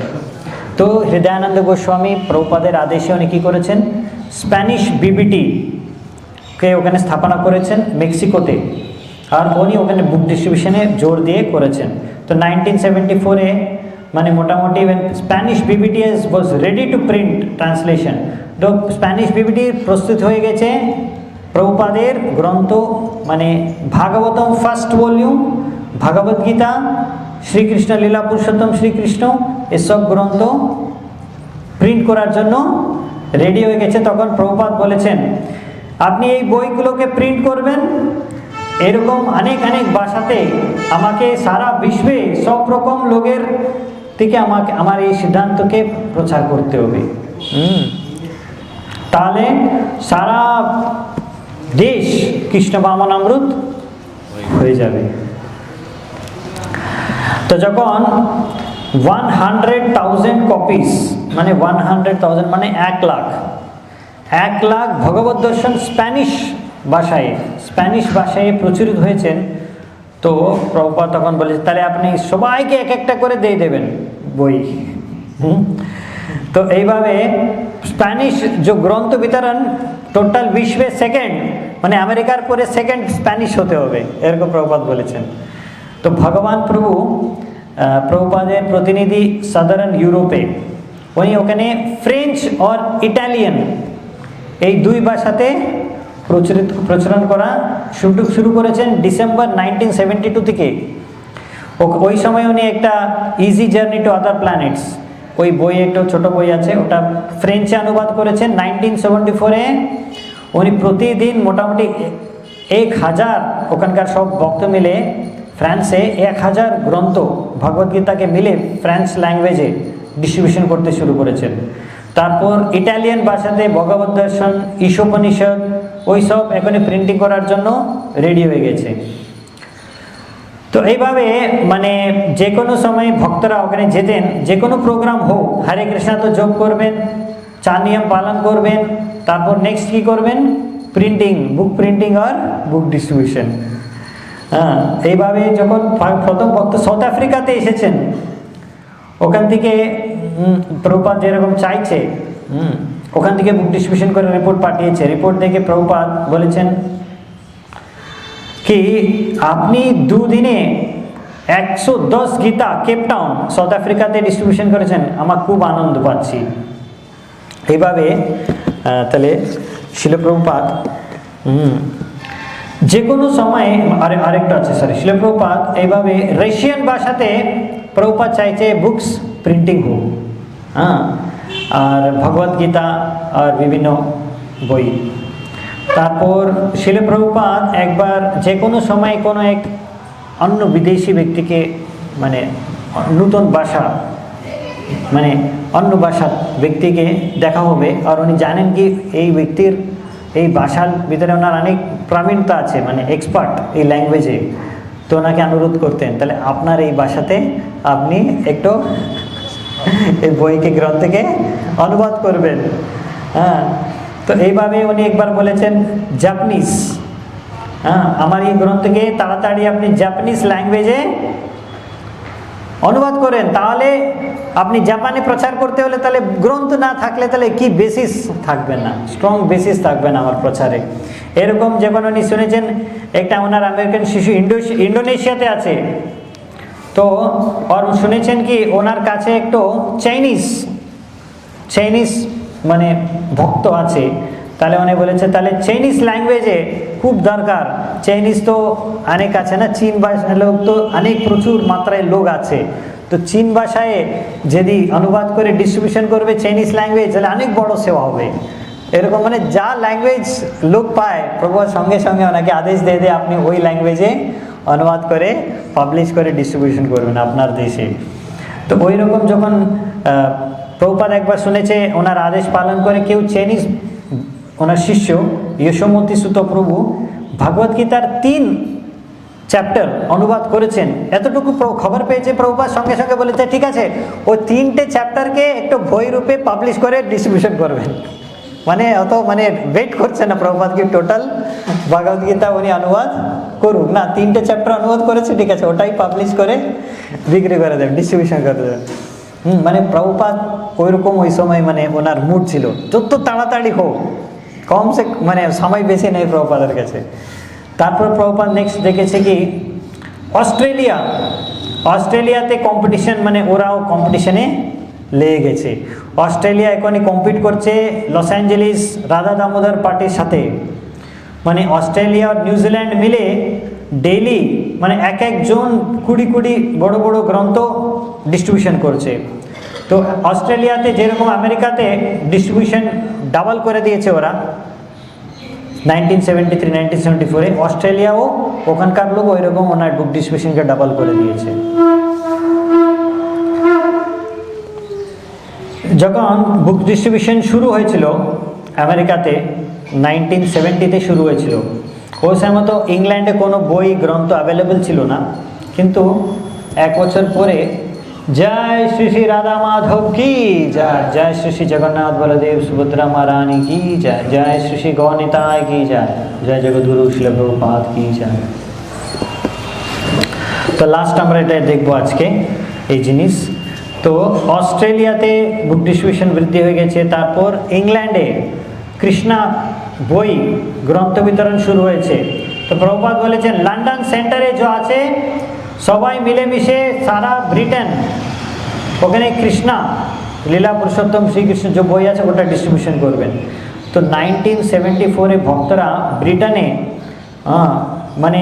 তো হৃদয়ানন্দ গোস্বামী প্রভুপাদের আদেশে উনি কী করেছেন, স্প্যানিশ বিবিটিকে ওখানে স্থাপনা করেছেন মেক্সিকোতে, আর উনি ওখানে বুক ডিস্ট্রিবিউশনে জোর দিয়ে করেছেন। তো 1974-এ মানে মোটামুটি Spanish BBT was ready to print translation. তো স্প্যানিশ বিবিটি প্রস্তুত হয়ে গেছে প্রভুপাদের গ্রন্থ, মানে ভাগবতম ফার্স্ট ভলিউম, ভাগবত গীতা, শ্রীকৃষ্ণ লীলা পুরুষোত্তম শ্রীকৃষ্ণ, এসব গ্রন্থ প্রিন্ট করার জন্য রেডি হয়ে গেছে। তখন প্রভুপাদ বলেছেন আপনি এই বইগুলোকে প্রিন্ট করবেন, এরকম অনেক অনেক ভাষাতে আমাকে সারা বিশ্বে সব রকম লোকের থেকে আমাকে আমার এই সিদ্ধান্তকে প্রচার করতে হবে। তাহলে সারা দেশ কৃষ্ণ ভাবনামৃত হয়ে যাবে। তো যখন 100,000 কপিস মানে 100,000 মানে 1 লাখ ভগবত দর্শন স্প্যানিশ ভাষায় প্রচলিত হয়েছেন। তো প্রভুপাদ তখন বলে তাহলে আপনি সবাইকে এক একটা করে দিয়ে দেবেন বই। তো এইভাবে স্প্যানিশ যে গ্রন্থ বিতরণ টোটাল বিশ্বে সেকেন্ড, মানে আমেরিকার পরে সেকেন্ড স্প্যানিশ হতে হবে, এরকম প্রভুপাদ বলেছেন। তো ভগবান প্রভুপাদের প্রতিনিধি সাধারণ ইউরোপে, উনি ওখানে ফ্রেঞ্চ আর ইটালিয়ান এই দুই ভাষাতে প্রচলন করা শুরু করেছেন ডিসেম্বর 1972 থেকে। ওই সময় উনি একটা easy journey to other planets, ওই বই একটা ছোট বই আছে, ওটা ফ্রেঞ্চে অনুবাদ করেছেন 1974-এ। উনি প্রতিদিন মোটামুটি 1000 ওখানকার সব ভক্ত মিলে ফ্রান্সে 1000 গ্রন্থ ভগবদ্গীতাকে মিলে ফ্রেঞ্চ ল্যাঙ্গুয়েজে ডিস্ট্রিবিউশন করতে শুরু করেছেন। তারপর ইটালিয়ান ভাষাতে ভগবত দর্শন, ঈশোপনিষদ ওই সব এখনই প্রিন্টিং করার জন্য রেডি হয়ে গেছে। তো এইভাবে মানে যে কোনো সময় ভক্তরা ওখানে যেতেন, যে কোনো প্রোগ্রাম হোক হরে কৃষ্ণ তো জপ করবেন, 4 নিয়ম পালন করবেন, তারপর নেক্সট কী করবেন, প্রিন্টিং, বুক প্রিন্টিং আর বুক ডিস্ট্রিবিউশন। এইভাবে যখন প্রথম ভক্ত সাউথ আফ্রিকাতে এসেছেন, ওখান থেকে প্রভুপাদ যেরকম চাইছে ওখান থেকে বুক ডিস্ট্রিবিউশন করে রিপোর্ট পাঠিয়েছে। রিপোর্ট দেখে প্রভুপাদ বলেছেন কি আপনি 2 দিনে 110 গীতা কেপটাউন সাউথ আফ্রিকাতে ডিস্ট্রিবিউশন করেছেন, আমার খুব আনন্দ পাচ্ছি। এইভাবে তাহলে শিল প্রভুপাদ যে কোনো সময় আরেকটা আছে শিল প্রভুপাদ এইভাবে রাশিয়ান ভাষাতে প্রভুপাদ চাইছে বুকস প্রিন্টিং হোক, আর ভগবত গীতা আর বিভিন্ন বই। তারপর শিল প্রভুপাদ একবার যে কোনো সময় কোনো এক অন্য বিদেশি ব্যক্তিকে মানে নূতন ভাষা মানে অন্য ভাষার ব্যক্তিকে দেখা হবে, আর উনি জানেন কি এই ব্যক্তির এই ভাষার ভিতরে ওনার অনেক প্রাবীণতা আছে, মানে এক্সপার্ট এই ল্যাঙ্গুয়েজে। তো ওনাকে অনুরোধ করতেন তাহলে আপনার এই ভাষাতে আপনি একটু এই বইকে গ্রন্থকে অনুবাদ করবেন। তো এইভাবে উনি একবার বলেছেন জাপানিজ, আমার এই গ্রন্থকে তাড়াতাড়ি আপনি জাপানিজ ল্যাঙ্গুয়েজে অনুবাদ করেন, তাহলে আপনি জাপানে প্রচার করতে হলে তাহলে গ্রন্থ না থাকলে তাহলে কি বেসিস থাকবে না, স্ট্রং বেসিস থাকবে না আমার প্রচারে। এরকম যখন উনি শুনেছেন একটা ওনার আমেরিকান শিশু ইন্ডোনেশিয়াতে আছে, তো আর শুনেছেন কি ওনার কাছে একটু চাইনিজ মানে ভক্ত আছে, তাহলে উনি বলেছে তাহলে চাইনিজ ল্যাঙ্গুয়েজে খুব দরকার। চাইনিজ তো অনেক আছে না, চীন ভাষার লোক তো অনেক প্রচুর মাত্রায় লোক আছে, তো চীন ভাষায় যদি অনুবাদ করে ডিস্ট্রিবিউশন করবে চাইনিজ ল্যাঙ্গুয়েজ তাহলে অনেক বড় সেবা হবে। এরকম মানে যা ল্যাঙ্গুয়েজ লোক পায় প্রভু সঙ্গে সঙ্গে ওনাকে আদেশ দিয়ে দেয় আপনি ওই ল্যাঙ্গুয়েজে অনুবাদ করে পাবলিশ করে ডিস্ট্রিবিউশন করবেন আপনার দেশে। তো ওই রকম যখন প্রভুপাদ একবার শুনেছে ওনার আদেশ পালন করে কেউ চাইনিজ, ওনার শিষ্য যশোমতী সুত প্রভু ভগবদ্গীতার 3 চ্যাপ্টার অনুবাদ করেছেন, এতটুকু খবর পেয়েছে প্রভুপাদ সঙ্গে সঙ্গে বলেছে ঠিক আছে ওই 3টে চ্যাপ্টারকে একটু বই রূপে পাবলিশ করে ডিস্ট্রিবিউশন করবেন। মানে অত মানে ওয়েট করছে না প্রভুপাদ কি টোটাল ভগবদ গীতা উনি অনুবাদ করুক না, 3টে চ্যাপ্টার অনুবাদ করেছে ঠিক আছে ওটাই পাবলিশ করে বিক্রি করে দেবেন, ডিস্ট্রিবিউশন করে দেবেন। মানে প্রভুপাদ ওইরকম ওই সময় মানে ওনার মুড ছিল যত তাড়াতাড়ি হোক, কমসে মানে সময় বেশি নেই প্রভুপাদের কাছে। তারপর প্রভুপাদ নেক্সট দেখেছে কি অস্ট্রেলিয়াতে কম্পিটিশন, মানে ওরাও কম্পিটিশনে লেগে গেছে। অস্ট্রেলিয়া এখনই কম্পিট করছে লস অ্যাঞ্জেলিস রাধা দামোদর পার্টির সাথে। মানে অস্ট্রেলিয়া আর নিউজিল্যান্ড মিলে ডেইলি মানে এক একজন 20 বড় বড় গ্রন্থ ডিস্ট্রিবিউশন করছে। তো অস্ট্রেলিয়াতে যেরকম আমেরিকাতে ডিস্ট্রিবিউশন ডাবল করে দিয়েছে ওরা 1973-1974-এ, অস্ট্রেলিয়াও ওখানকার লোক ওই রকম ওনার বুক ডিস্ট্রিবিউশনকে ডাবল করে দিয়েছে। যখন বুক ডিস্ট্রিবিউশন শুরু হয়েছিল আমেরিকাতে 1970-তে শুরু হয়েছিল, ওই সময় তো ইংল্যান্ডে কোনো বই গ্রন্থ অ্যাভেলেবল ছিল না, কিন্তু 1 বছর পরে জয় শ্রী শ্রী রাধা মাধব কি জয়, জয় শ্রী শ্রী জগন্নাথ বলদেব সুভদ্রা মহারানী কি জয়, জয় শ্রী শ্রী গৌনিতায় কি জয়, জয় জগদ্গুরু শিল প্রভুপাদ কি জয়। তো লাস্ট আমরা এটা দেখবো আজকে এই জিনিস। তো অস্ট্রেলিয়াতে বুক ডিস্ট্রিবিউশন বৃদ্ধি হয়ে গেছে। তারপর ইংল্যান্ডে কৃষ্ণা বই গ্রন্থ বিতরণ শুরু হয়েছে। তো প্রভুপাদ বলেছেন লন্ডন সেন্টারে যে আছে সবাই মিলেমিশে সারা ব্রিটেন ওখানে কৃষ্ণা লীলা পুরুষোত্তম শ্রীকৃষ্ণ যে বই আছে ওটা ডিস্ট্রিবিউশন করবেন। তো 1974-এ ভক্তরা ব্রিটেনে মানে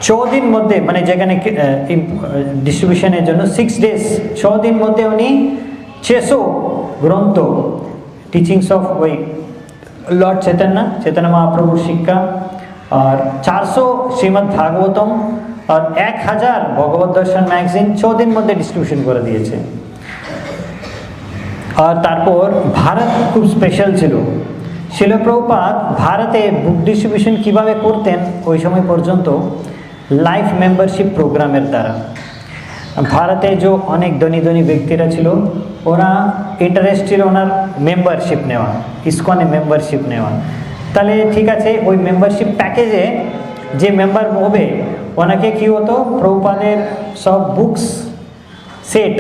6 দিন মধ্যে, মানে যেখানে ডিস্ট্রিবিউশনের জন্য 6 days 6 দিন মধ্যে উনি 600 গ্রন্থ টিচিংস অফ ওই লর্ড চৈতন্য মহাপ্রভুর শিক্ষা, আর 400 শ্রীমদ্ ভাগবতম আর 1000 ভগবত দর্শন ম্যাগাজিন 6 দিন মধ্যে ডিস্ট্রিবিউশন করে দিয়েছে। আর তারপর ভারত খুব স্পেশাল ছিল। শিল প্রভুপাদ ভারতে বুক ডিস্ট্রিবিউশন কীভাবে করতেন ওই সময় পর্যন্ত লাইফ মেম্বারশিপ প্রোগ্রামের দ্বারা। ভারতে যে অনেক ধনী ধনী ব্যক্তিরা ছিল ওরা ইন্টারেস্ট ছিল ওনার মেম্বারশিপ নেওয়া, ইসকনে মেম্বারশিপ নেওয়া। তাহলে ঠিক আছে ওই মেম্বারশিপ প্যাকেজে যে মেম্বার হবে ওনাকে কী হতো প্রভুপাদের সব বুকস সেট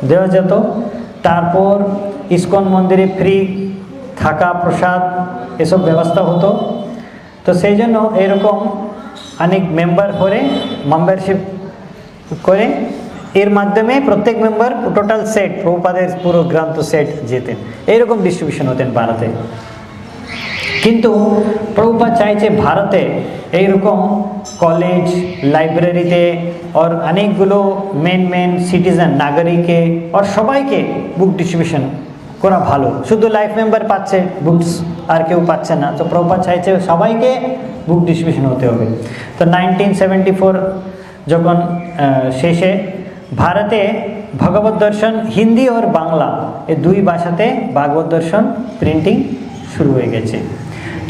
দেওয়া যেত। তারপর ইসকন মন্দিরে ফ্রি থাকা প্রসাদ এসব ব্যবস্থা হতো। তো সেই জন্য এরকম অনেক মেম্বারশিপ করে এর মাধ্যমে প্রত্যেক মেম্বার টোটাল সেট প্রভুপাদের পুরো গ্রন্থ সেট যেতেন, এইরকম ডিস্ট্রিবিউশন হতেন ভারতে। কিন্তু প্রভুপাদ চাইছে ভারতে এইরকম কলেজ লাইব্রেরিতে আর অনেকগুলো মেন সিটিজেন নাগরিকে আর সবাইকে বুক ডিস্ট্রিবিউশন করা ভালো। শুধু লাইফ মেম্বার পাচ্ছে বুকস আর কেউ পাচ্ছে না, তো প্রভুপাদ চাইছে সবাইকে বুক ডিস্ট্রিবিউশন হতে হবে। তো 1974 যখন শেষে ভারতে ভগবত দর্শন হিন্দি আর বাংলা এই 2 ভাষাতে ভাগবত দর্শন প্রিন্টিং শুরু হয়ে গেছে।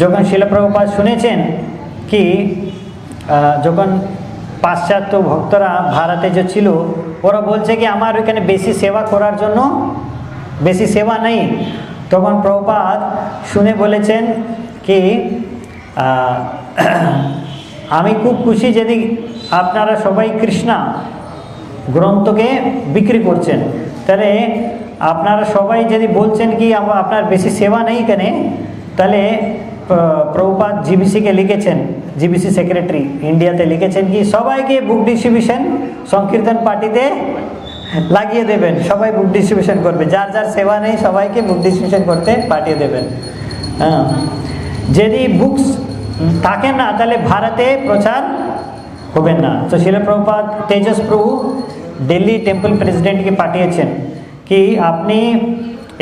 যখন শিল প্রভুপাদ শুনেছেন কি যখন পাশ্চাত্য ভক্তরা ভারতে যে ছিল ওরা বলছে কি আমার ওইখানে বেশি সেবা করার জন্য বেশি সেবা নেই, তখন প্রভুপাদ শুনে বলেছেন কি আমি খুব খুশি যদি আপনারা সবাই কৃষ্ণা গ্রন্থকে বিক্রি করছেন, তাহলে আপনারা সবাই যদি বলছেন কি আপনার বেশি সেবা নেই এখানে, তাহলে প্রভুপাদ জিবিসিকে লিখেছেন, জিবিসি সেক্রেটারি ইন্ডিয়াতে লিখেছেন কি সবাইকে বুক ডিস্ট্রিবিউশন সংকীর্তন পার্টিতে লাগিয়ে দেবেন, সবাই বুক ডিস্ট্রিবিউশন করবে, যার যার সেবা নেই সবাইকে বুক ডিস্ট্রিবিউশন করতে পাঠিয়ে দেবেন। হ্যাঁ, যদি বুকস থাকে না তাহলে ভারতে প্রচার হবে না। তো শিল প্রভুপাদ তেজস প্রভু দিল্লি টেম্পল প্রেসিডেন্টকে পাঠিয়েছেন কি আপনি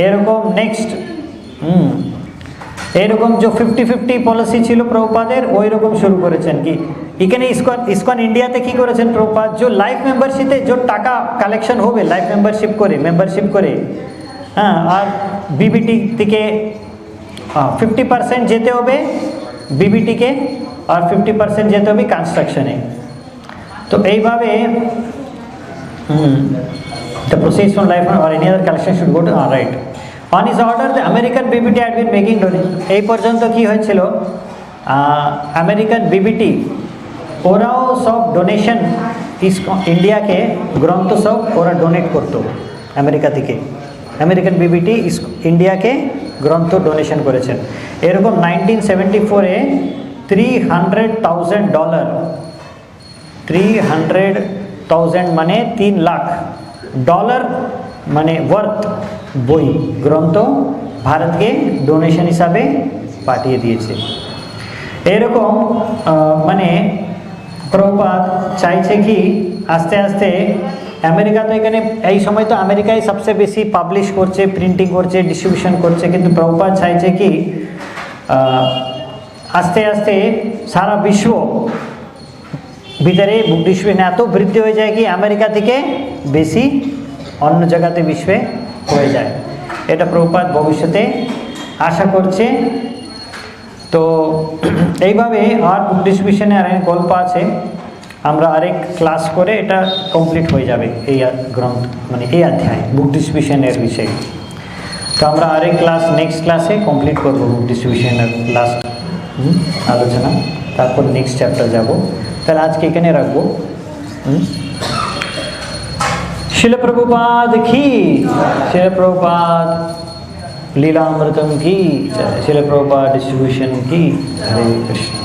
এরকম নেক্সট এরকম যে 50-50 পলিসি ছিল প্রভুপাদের ওই রকম শুরু করেছেন কি এখানে ইসকন ইন্ডিয়াতে কি করেছেন প্রভুপাদ যে লাইফ মেম্বারশিপে যে টাকা কালেকশন হবে লাইফ মেম্বারশিপ করে হ্যাঁ, আর বিবিটি থেকে 50% যেতে হবে বিবিটিকে আর 50% যেতে হবে কনস্ট্রাকশনে। তো এইভাবে the proceeds from life or any other collection should go to right. On his order the American BBT had been making donation. এই পর্যন্ত কি হয়েছিল, আমেরিকান বিবিটি ওরাও সব ডোনেশন ইন্ডিয়াকে গ্রন্থ সব ওরা ডোনেট করতো আমেরিকা থেকে। আমেরিকান বিবিটি ইন্ডিয়াকে গ্রন্থ ডোনেশন করেছেন। এরকম 1974-এ $300,000 300,000 মানে $3 লাখ মানে ওয়ার্থ বই গ্রন্থ ভারতকে ডোনেশন হিসাবে পাঠিয়ে দিয়েছে। এরকম মানে প্রভুপাদ চাইছে কি আস্তে আস্তে আমেরিকা তো এখানে এই সময় তো আমেরিকায় সবচেয়ে বেশি পাবলিশ করছে, প্রিন্টিং করছে, ডিস্ট্রিবিউশন করছে, কিন্তু প্রভুপাদ চাইছে কি আস্তে আস্তে সারা বিশ্ব ভিতরে বুক ডিস্ট্রিবিউশন এত বৃদ্ধি হয়ে যায় কি আমেরিকা থেকে বেশি অন্য জায়গাতে বিশ্বে হয়ে যায়। এটা প্রভুপাদ ভবিষ্যতে আশা করছে। তো এইভাবে আর বুক ডিস্ট্রিবিউশনে আর গল্প আছে, আমরা আরেক ক্লাস করে এটা কমপ্লিট হয়ে যাবে এই গ্রন্থ মানে এই অধ্যায় বুক ডিস্ট্রিবিউশনের বিষয়ে। তো আমরা আরেক ক্লাস নেক্সট ক্লাসে কমপ্লিট করবো বুক ডিস্ট্রিবিউশনের লাস্ট আলোচনা, তারপর নেক্সট চ্যাপ্টার যাব। তাহলে আজকে এখানে রাখবো। শিল প্রভুপাদ কি, শিল প্রভুপাদ লীলামৃতম কি, শিল প্রভুপাদ ডিস্ট্রিবিউশন কি। হরে কৃষ্ণ।